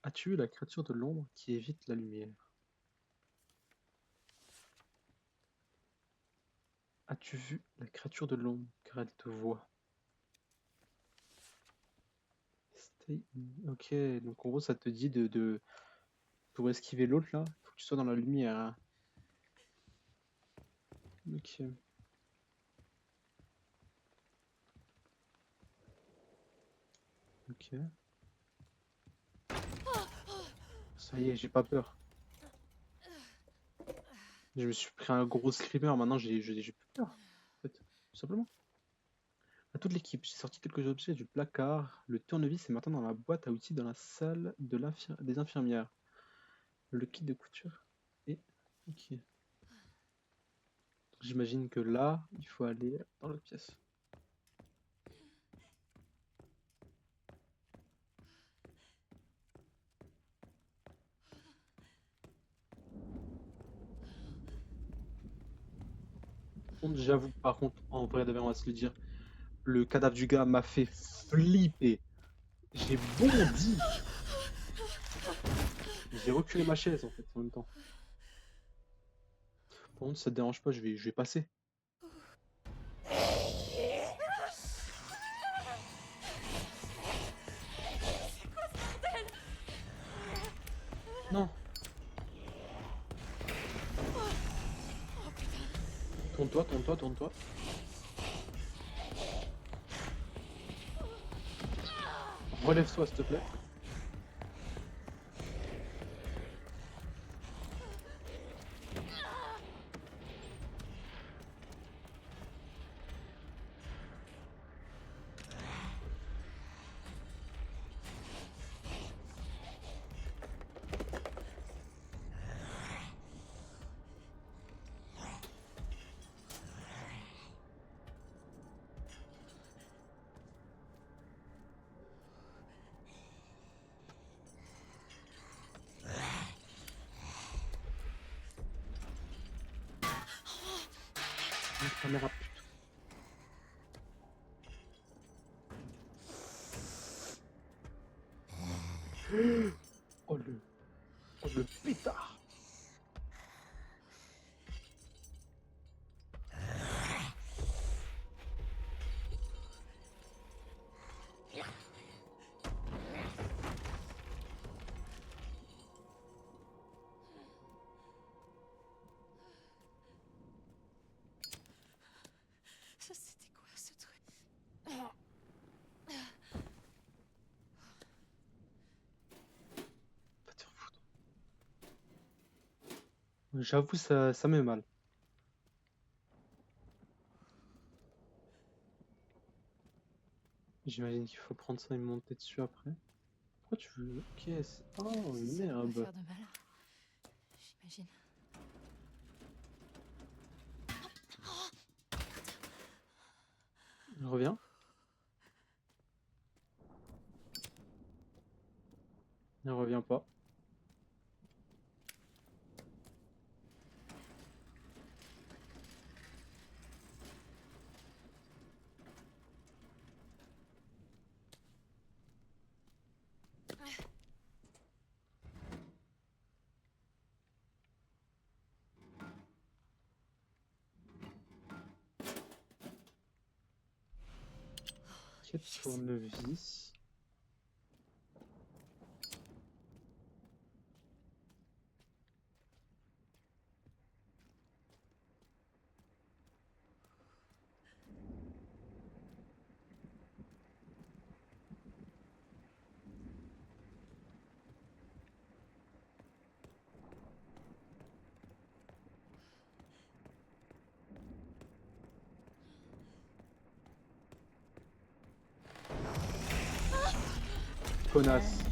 As-tu vu la créature de l'ombre qui évite la lumière? As-tu vu la créature de l'ombre car elle te voit? Stay in. Ok, donc en gros ça te dit pour esquiver l'autre là, il faut que tu sois dans la lumière. Hein. Ok. Ok. Ça y est, j'ai pas peur. Je me suis pris un gros screamer, maintenant j'ai plus peur. En fait, tout simplement. À toute l'équipe, j'ai sorti quelques objets du placard. Le tournevis est maintenant dans la boîte à outils dans la salle des infirmières. Le kit de couture est... Ok. J'imagine que là, il faut aller dans l'autre pièce. J'avoue, par contre, en vrai, on va se le dire, le cadavre du gars m'a fait flipper. J'ai bondi. J'ai reculé ma chaise en fait en même temps. Par contre, ça te dérange pas, je vais passer. Non. Tourne-toi, tourne-toi, tourne-toi. Relève-toi, s'il te plaît. Caméra pute. Oh le pétard. Ça, c'était quoi ce truc? Va te faire foutre. J'avoue, ça met mal. J'imagine qu'il faut prendre ça et monter dessus après. Pourquoi tu veux? Qu'est-ce? Oh Ça va pas merde. faire de mal. J'imagine. Il revient. Il revient pas. Quête tournevis. Connasse.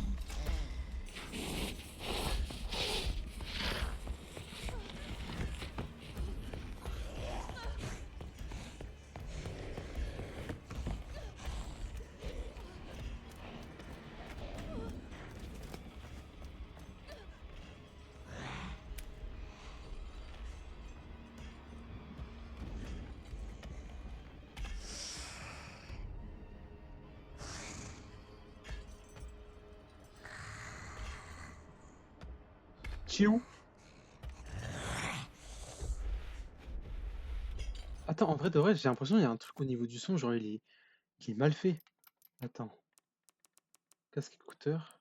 Chiou. Attends, en vrai de vrai, j'ai l'impression qu'il y a un truc au niveau du son, genre qui est mal fait. Attends. Casque écouteur.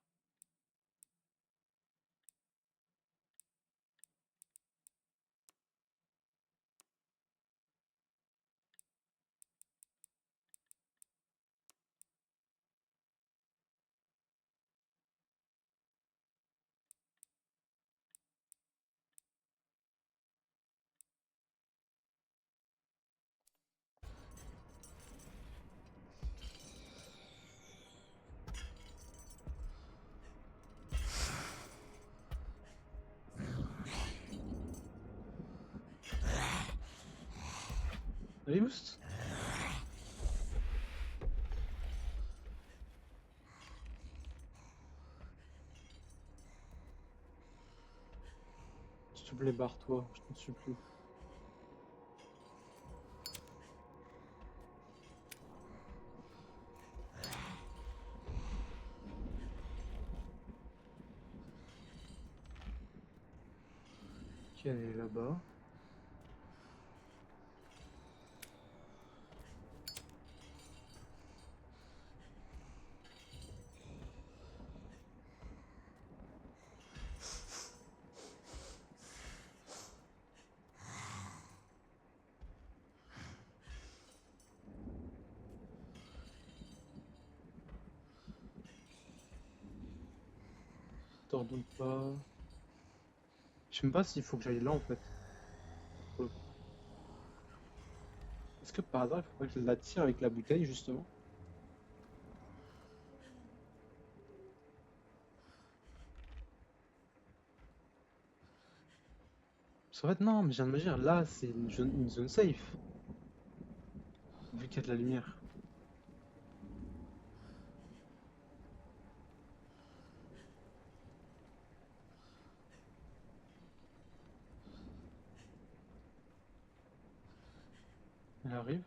Allez, boost. S'il te plaît, barre-toi, je t'en supplie. Ok, elle est là-bas. T'ordonnes pas. Je sais même pas s'il faut que j'aille là en fait. Pour le coup. Est-ce que par hasard il faut pas que je la tire avec la bouteille justement? Parce qu'en fait non, mais je viens de me dire, là c'est une zone safe. Vu qu'il y a de la lumière. Elle arrive.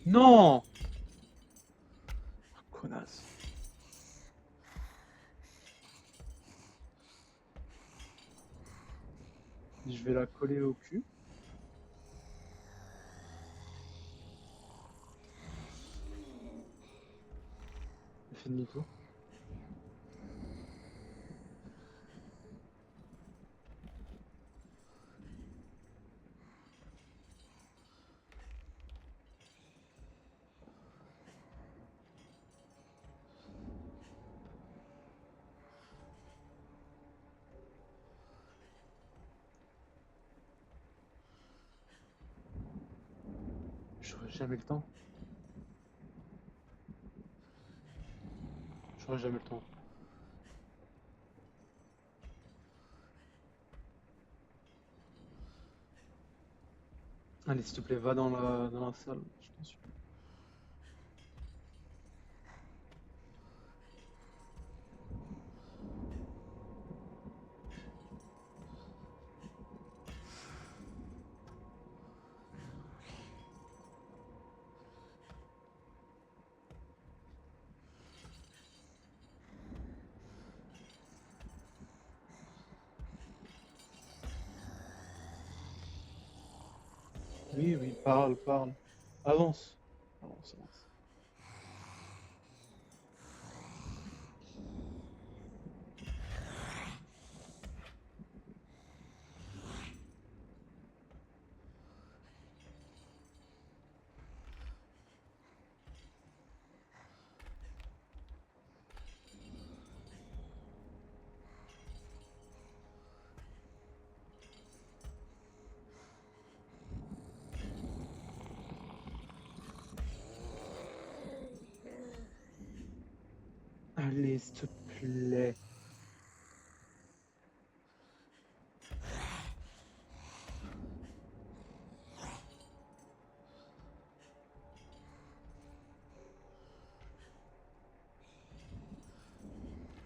Non! Connasse. Je vais la coller au cul. Elle fait demi-tour. J'aurai jamais le temps. J'aurai jamais le temps. Allez, s'il te plaît, va dans la salle. Je t'en supplie. Oui, oui, parle, parle. Avance. Avance, avance. Allez, s'il te plaît.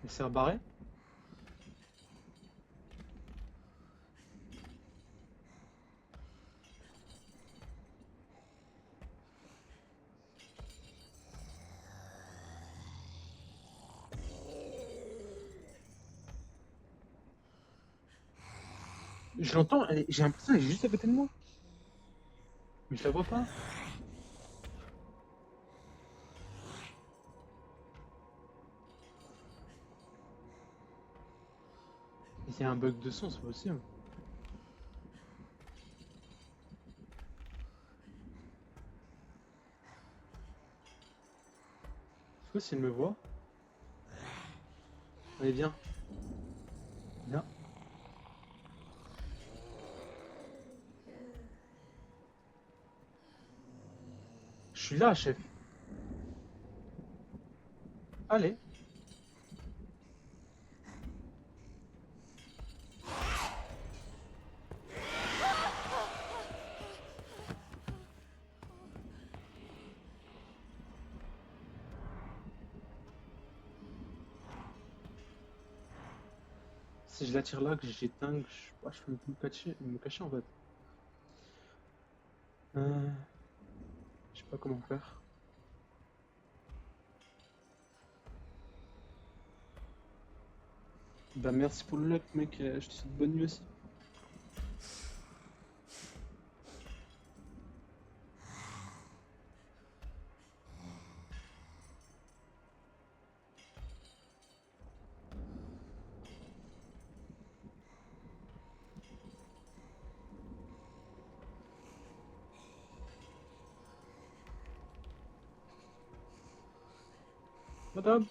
Il s'est rebarré? Je l'entends, j'ai l'impression qu'elle est juste à côté de moi. Mais je la vois pas. Il y a un bug de son, c'est pas possible. C'est quoi s'il me voit? Allez, viens. Viens. Je suis là, chef. Allez. Si je la tire là, que j'éteins, je peux me cacher en fait. Je sais pas comment faire. Bah merci pour le like mec, je te souhaite bonne nuit aussi. Madame.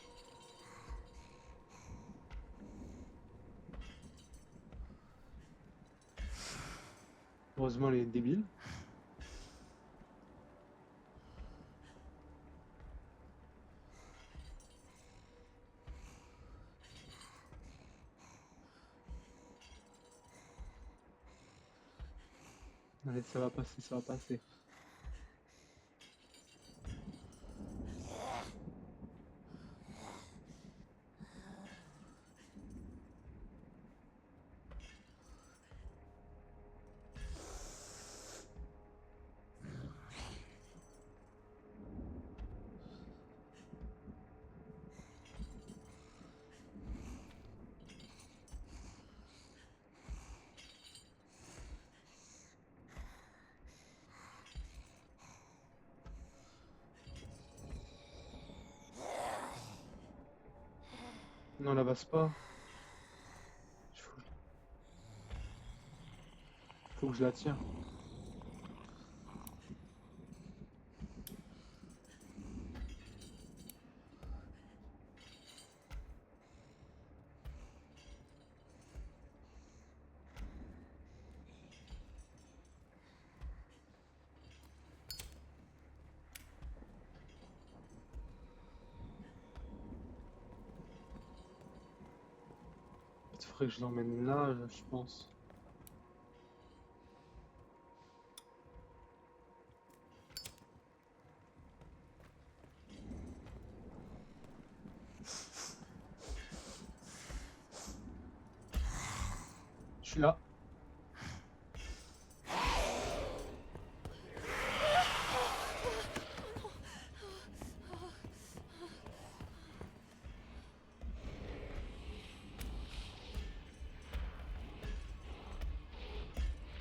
Heureusement, elle est débile. Allez, ça va passer, ça va passer. Non, la passe pas. Faut, faut que je la tire. Il faudrait que je l'emmène là, je pense. Je suis là.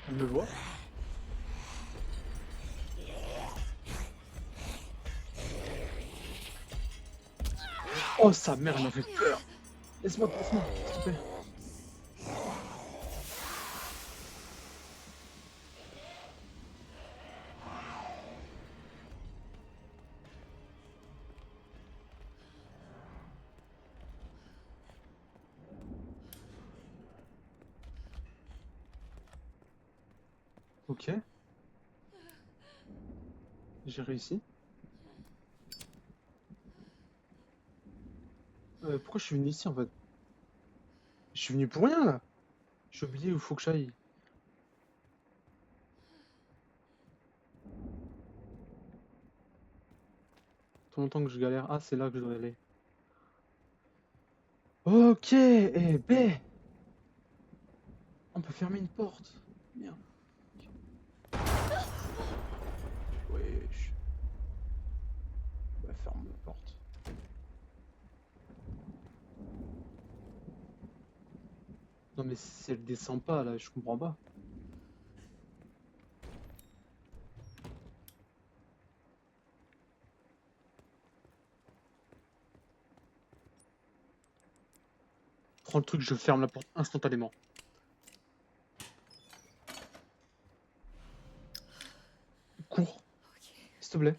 Elle me voit. Oh, sa mère, elle m'a fait peur. Laisse-moi, s'il te plaît. Ok. J'ai réussi. Pourquoi je suis venu ici en fait? Je suis venu pour rien là. J'ai oublié où faut que j'aille. Tout longtemps que je galère. Ah, c'est là que je dois aller. Ok, eh ben, on peut fermer une porte. Merde. Wesh. Ouais, ferme la porte. Non mais si elle descend pas là, je comprends pas. Prends le truc, je ferme la porte instantanément. Cours, s'il te plaît.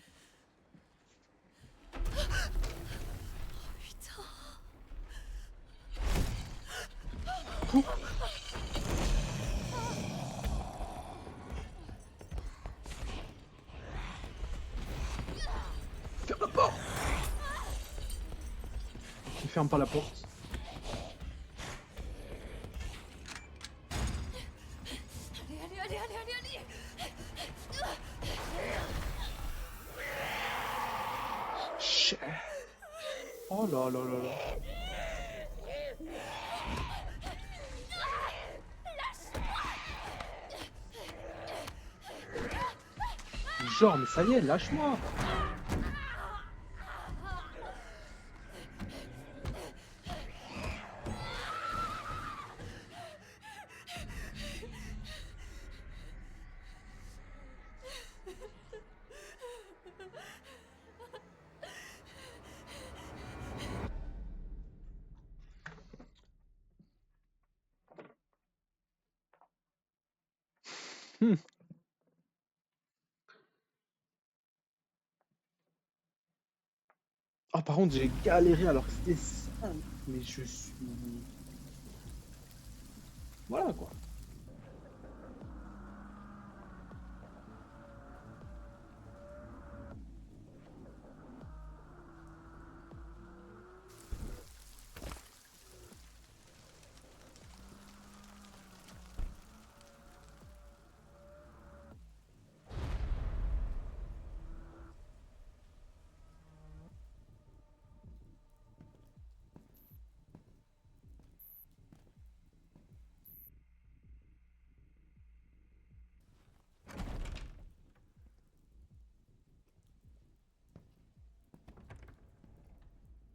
Putain. Cours. Ferme la porte. Ne ferme pas la porte. Allez. Chut. Oh là là là là. Genre, mais ça y est, lâche-moi. Hmm. Oh par contre, j'ai galéré alors que c'était simple. Mais je suis... Voilà, quoi.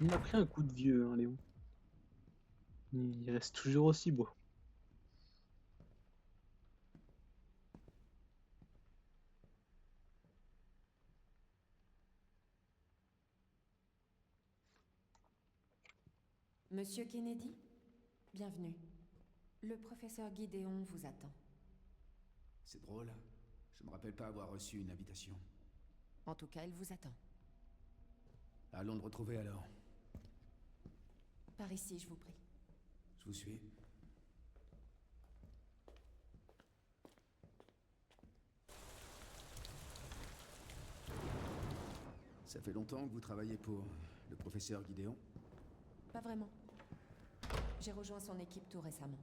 Il a pris un coup de vieux, hein, Léon. Il reste toujours aussi beau. Monsieur Kennedy, bienvenue. Le professeur Gideon vous attend. C'est drôle. Je me rappelle pas avoir reçu une invitation. En tout cas, il vous attend. Allons le retrouver alors. Par ici, je vous prie. Je vous suis. Ça fait longtemps que vous travaillez pour le professeur Gideon? Pas vraiment. J'ai rejoint son équipe tout récemment.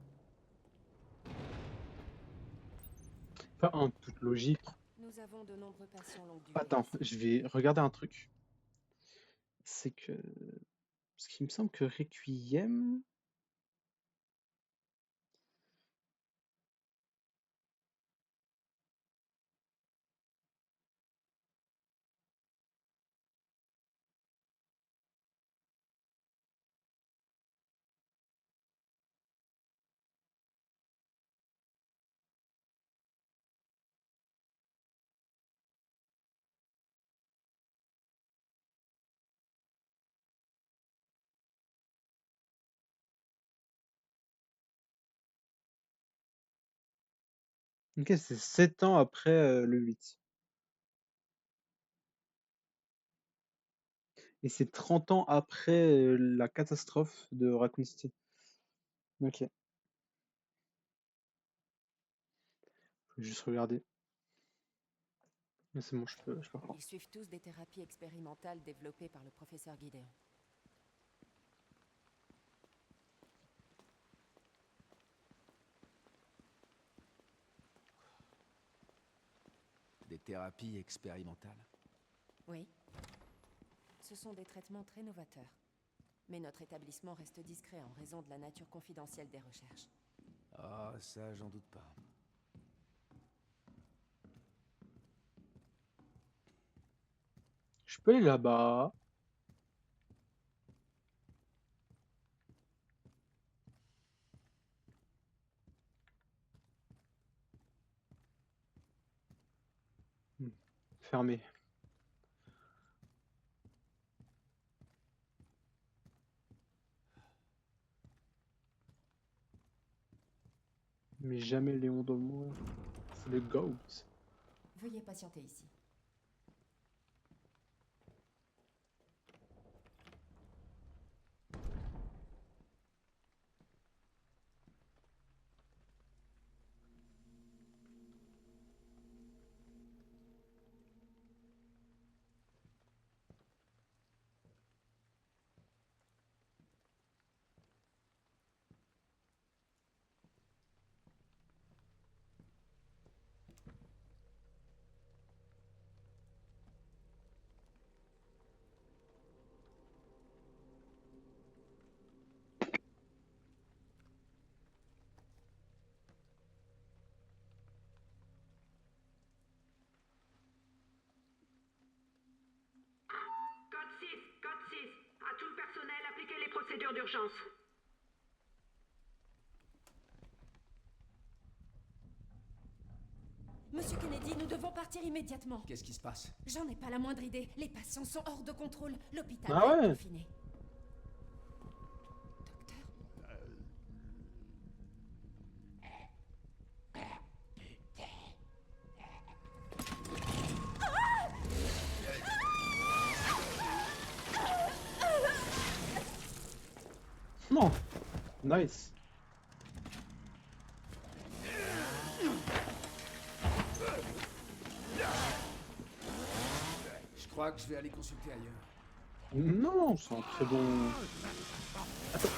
Enfin, en toute logique. Nous avons de nombreux patients longue durée. Attends, je vais regarder un truc. C'est que... Parce qu'il me semble que Requiem... Ok, c'est 7 ans après le 8. Et c'est 30 ans après la catastrophe de Raccoon City. Ok. Faut juste regarder. Mais c'est bon, je peux reprendre. Ils suivent tous des thérapies expérimentales développées par le professeur Gideon. Des thérapies expérimentales. Oui. Ce sont des traitements très novateurs. Mais notre établissement reste discret en raison de la nature confidentielle des recherches. Ah, ça, j'en doute pas. Je peux aller là-bas. Fermé. Mais jamais Léon Dolmo. C'est le GOAT. Veuillez patienter ici. Code 6. À tout le personnel, appliquez les procédures d'urgence. Monsieur Kennedy, nous devons partir immédiatement. Qu'est-ce qui se passe? J'en ai pas la moindre idée. Les patients sont hors de contrôle. L'hôpital Ah est ouais. confiné. Docteur, Non. Nice. Je crois que je vais aller consulter ailleurs. Non, c'est un très bon... Attends.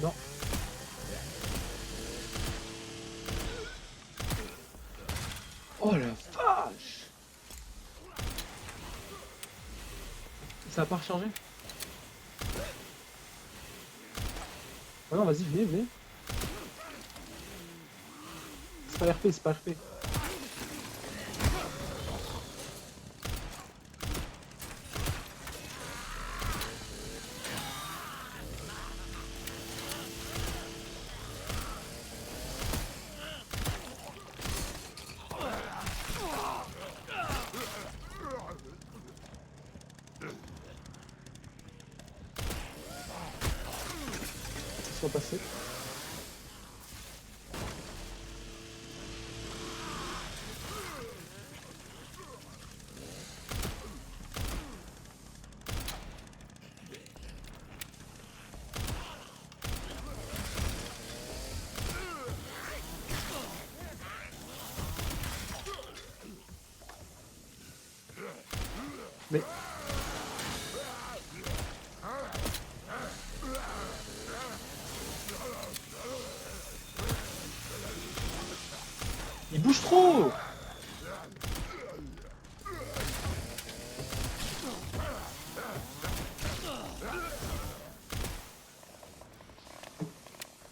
Non. Oh la vache! Ça a pas rechargé? Oh non, vas-y, venez, venez. C'est pas RP, c'est pas RP. Soit passé. Mais... Il bouge trop!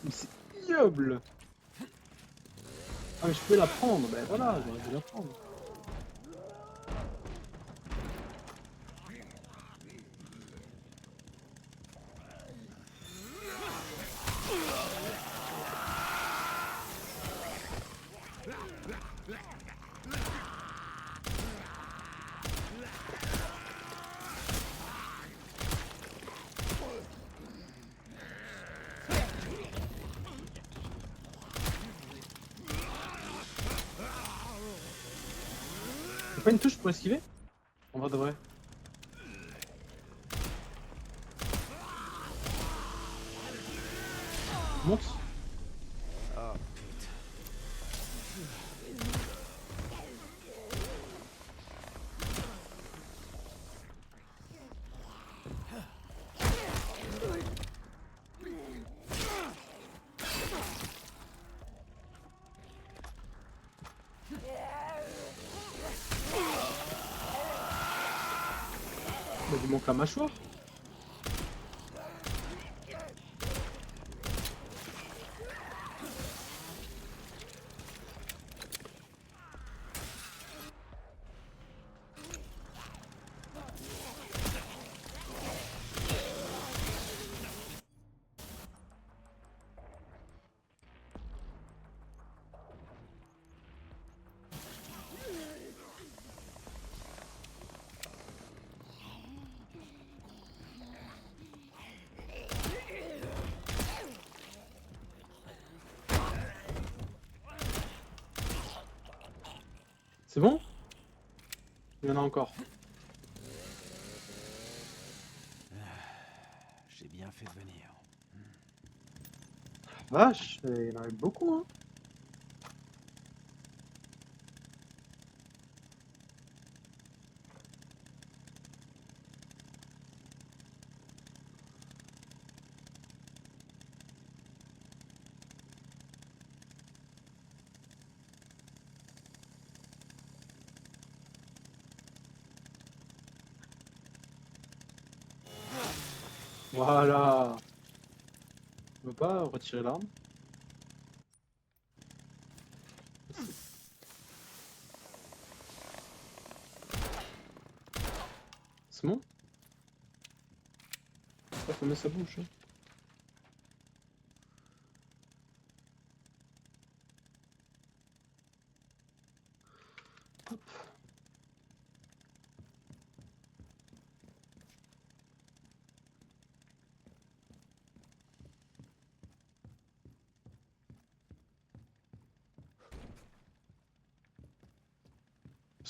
Mais c'est ignoble! Ah mais je peux la prendre, ben voilà, j'aurais dû la prendre. Y'a pas une touche pour esquiver? On va de vrai. Monte. Oh, Bah, il manque la mâchoire. C'est bon? Il y en a encore. j'ai bien fait de venir. Vache, il y en a eu beaucoup, hein. Voilà. On peut pas retirer l'arme. C'est bon? Ça faut mettre sa bouche. Hein. Hop.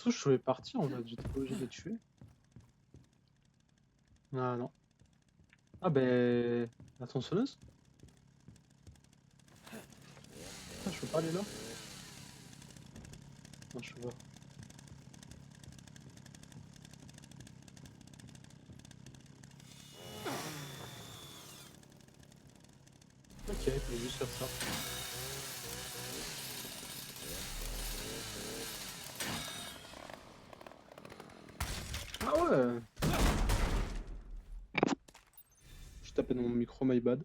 se trouve, je pouvais partir en fait, j'étais pas obligé de les tuer. Ah non. Ah ben. La tronçonneuse? Ah, je peux pas aller là? Non, je peux pas. Ok, je vais juste faire ça. Ah ouais! Je tapais dans mon micro, my bad.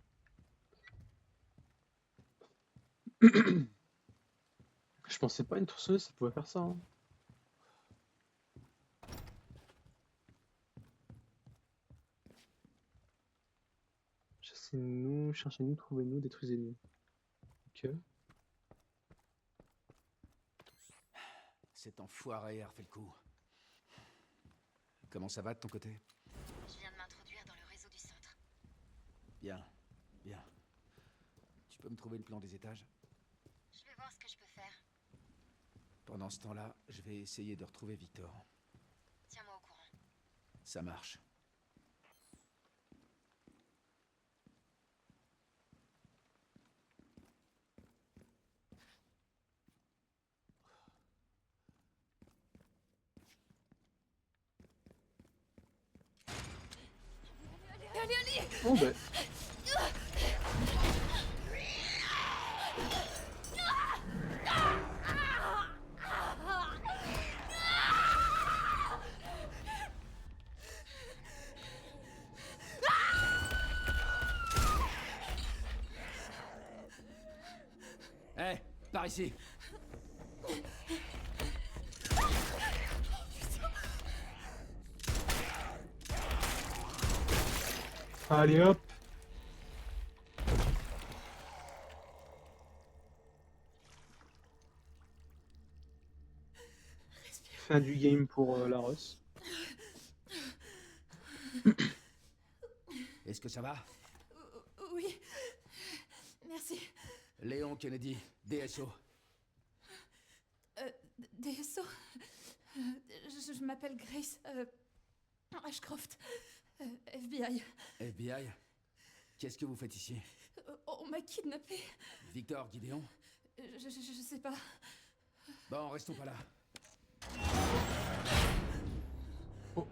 Je pensais pas une tronçonneuse, ça pouvait faire ça. Hein. Chassez-nous, cherchez-nous, trouvez-nous, détruisez-nous. Ok. Cet enfoiré a refait le coup. Comment ça va de ton côté? Je viens de m'introduire dans le réseau du centre. Bien, bien. Tu peux me trouver le plan des étages? Je vais voir ce que je peux faire. Pendant ce temps-là, je vais essayer de retrouver Victor. Tiens-moi au courant. Ça marche. Oh ben. Hé, par ici. Allez hop! Fin du game pour la Russ. Est-ce que ça va? Oui. Merci. Léon Kennedy, DSO. DSO. Je m'appelle Grace Ashcroft. FBI. FBI? Qu'est-ce que vous faites ici? On m'a kidnappée. Victor, Gideon? Je sais pas. Bon, restons pas là. Oh.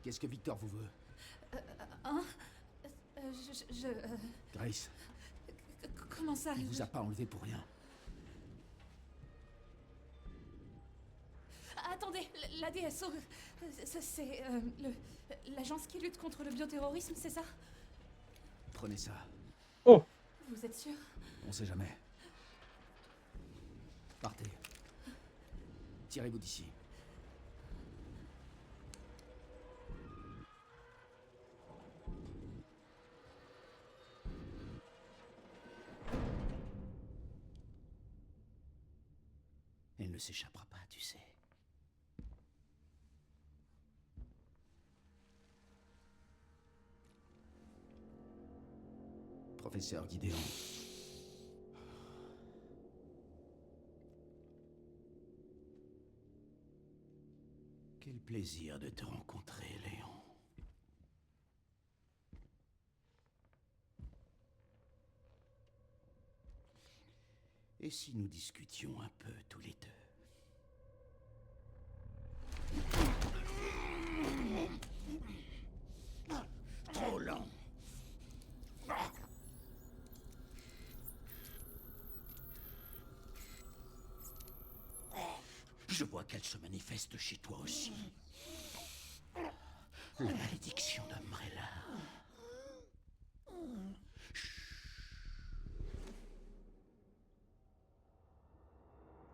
Qu'est-ce que Victor vous veut? Grace, Comment ça? il vous a pas enlevé pour rien. Attendez, la DSO, c'est l'agence qui lutte contre le bioterrorisme, c'est ça? Prenez ça. Oh! Vous êtes sûr? On sait jamais. Partez. Tirez-vous d'ici. Elle ne s'échappera pas, tu sais. Professeur Gideon. Quel plaisir de te rencontrer, Léon. Et si nous discutions un peu tous les deux? Trop lent. Je vois qu'elle se manifeste chez toi aussi. La malédiction d'Umbrella.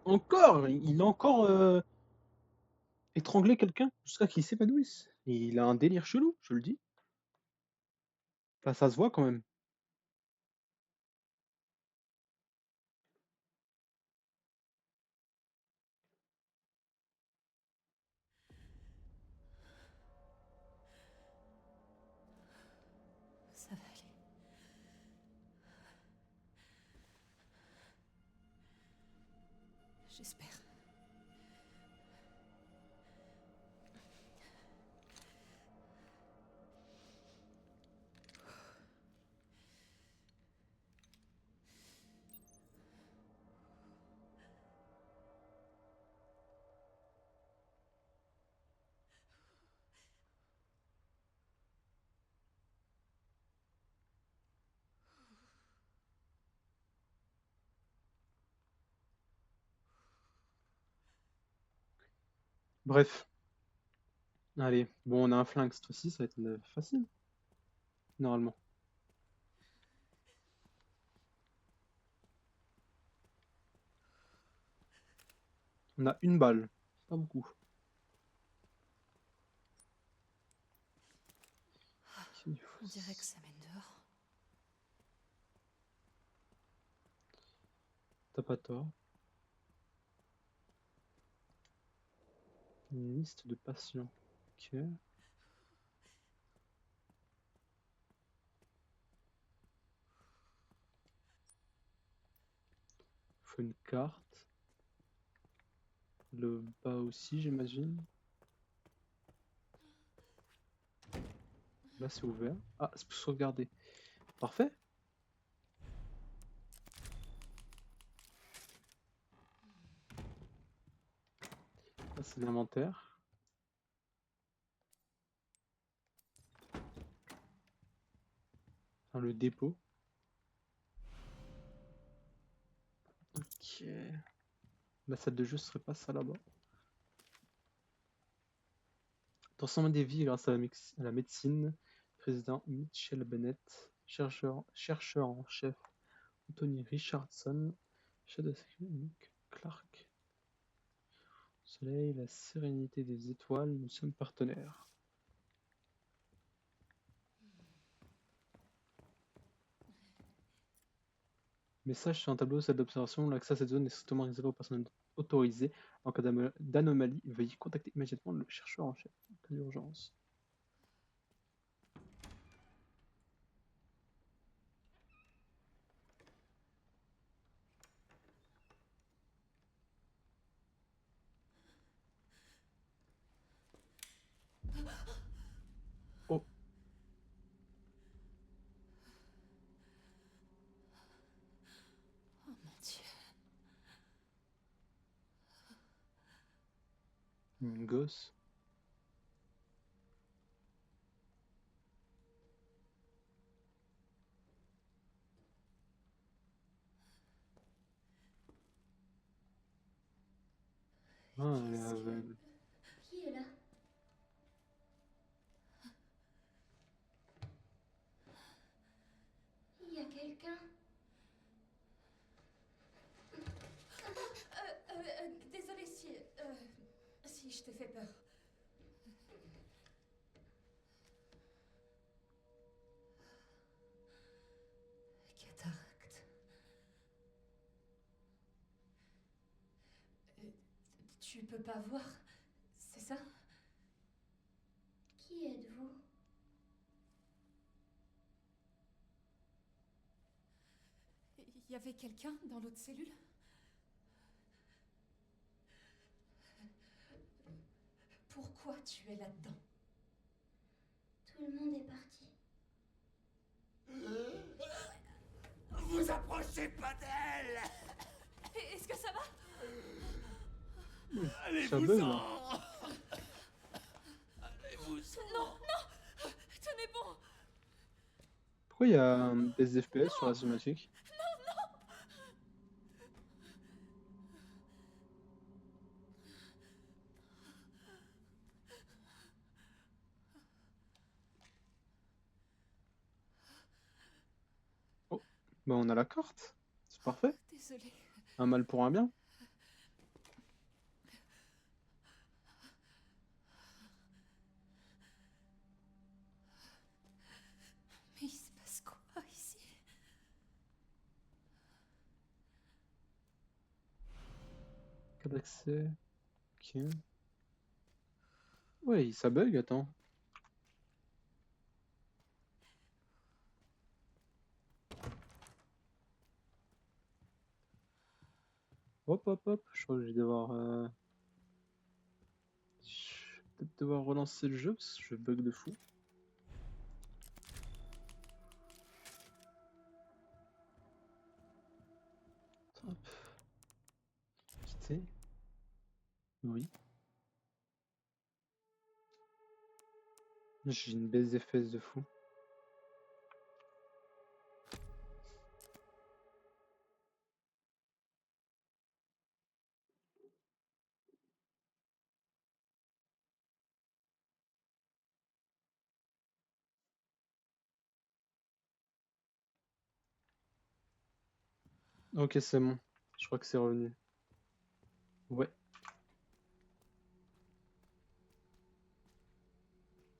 Encore! Il a encore étranglé quelqu'un jusqu'à qu'il s'épanouisse. Il a un délire chelou, je le dis. Enfin, ça se voit quand même. J'espère. Bref, allez, bon, on a un flingue cette fois-ci, ça va être facile, normalement. On a une balle, pas beaucoup. On dirait que ça mène dehors. T'as pas tort. Une liste de patients. Ok. Faut une carte. Le bas aussi, j'imagine. Là, c'est ouvert. Ah, c'est pour sauvegarder. Parfait. Là, c'est l'inventaire. Enfin, le dépôt. Ok. La salle de jeu serait pas ça là-bas. Transformer des vies grâce à la médecine. Président Mitchell Bennett. Chercheur en chef Anthony Richardson. Chef de sécurité Clark. Soleil, la sérénité des étoiles, nous sommes partenaires. Message sur un tableau, salle d'observation, l'accès à cette zone est strictement réservé aux personnes autorisées. En cas d'anomalie, veuillez contacter immédiatement le chercheur en chef. En cas d'urgence. Oh, Oh mon Dieu. une gosse. Ah, elle est aveugle. Qui est là? Il y a quelqu'un? Désolée si je t'ai fait peur. Cataracte. Tu peux pas voir, c'est ça? Qui êtes-vous? Il y avait quelqu'un dans l'autre cellule? Pourquoi tu es là-dedans? Tout le monde est parti. Vous approchez pas d'elle! Est-ce que ça va? Ça Allez-vous bug, en! là. Allez-vous-en! Non! Tenez bon! Pourquoi il y a des FPS sur la cinématique? Oh, bah on a la carte. C'est parfait. Désolée. Un mal pour un bien. Mais il se passe quoi ici? Cas d'accès. Ok. Ouais, ça bug, attends. Hop, hop, hop. Je crois que je vais devoir... Je vais peut-être devoir relancer le jeu parce que je bug de fou. Hop. Quitter. Oui. J'ai une baisse d'FS de fou. Ok, c'est bon. Je crois que c'est revenu. Ouais.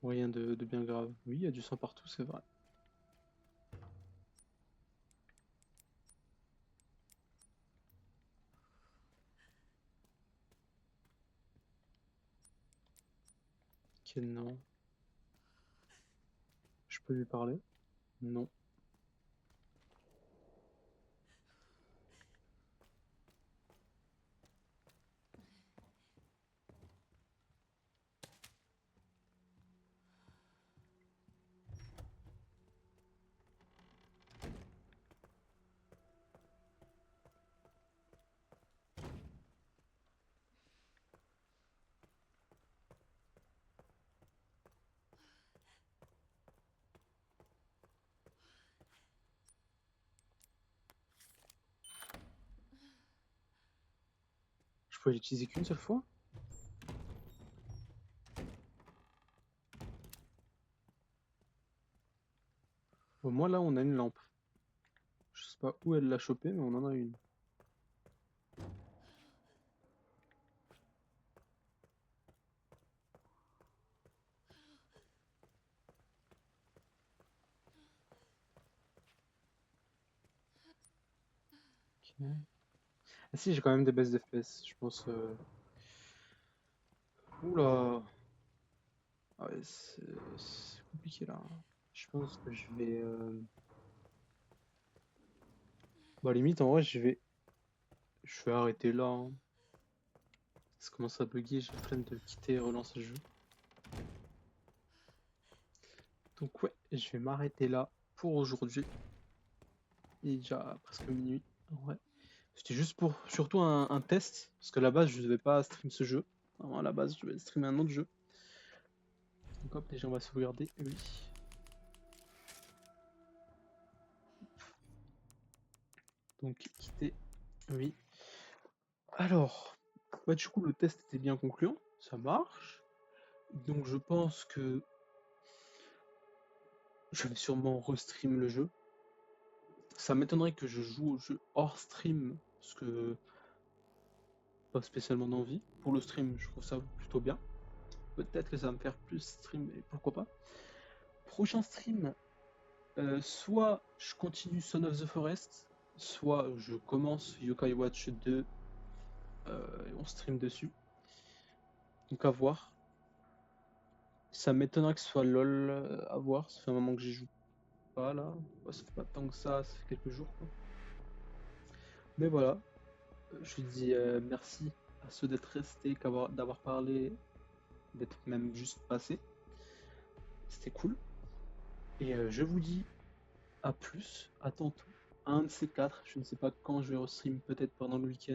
Rien de bien grave. Oui, il y a du sang partout, c'est vrai. Ok, non. Je peux lui parler? Non. Je peux l'utiliser qu'une seule fois? Au moins là, on a une lampe. Je sais pas où elle l'a chopée, mais on en a une. Ok. Ah si, j'ai quand même des baisses d'FPS, je pense. Oula! Ah ouais, c'est compliqué là. Je pense que je vais... Bah limite, en vrai, je vais arrêter là, hein. Ça commence à bugger, j'ai flemme de quitter et relancer le jeu. Donc ouais, je vais m'arrêter là pour aujourd'hui. Il est déjà presque minuit. Ouais. C'était juste pour surtout un test, parce qu'à la base je ne devais pas stream ce jeu. Vraiment, à la base je devais streamer un autre jeu. Donc hop, déjà on va sauvegarder. Oui. Donc quitter. Oui. Alors, bah du coup le test était bien concluant, ça marche. Donc je pense que je vais sûrement restream le jeu. Ça m'étonnerait que je joue au jeu hors stream, parce que pas spécialement d'envie. Pour le stream, je trouve ça plutôt bien. Peut-être que ça va me faire plus stream, et pourquoi pas. Prochain stream, soit je continue Son of the Forest, soit je commence Yokai Watch 2 et on stream dessus. Donc à voir. Ça m'étonnerait que ce soit LOL à voir, ça fait un moment que j'y joue pas là. Ouais, ça fait pas tant que ça fait quelques jours quoi. Mais voilà, je dis merci à ceux d'être restés, d'avoir parlé, d'être même juste passé. C'était cool. Et je vous dis à plus, à tantôt. Un de ces quatre, je ne sais pas quand je vais restream, peut-être pendant le week-end.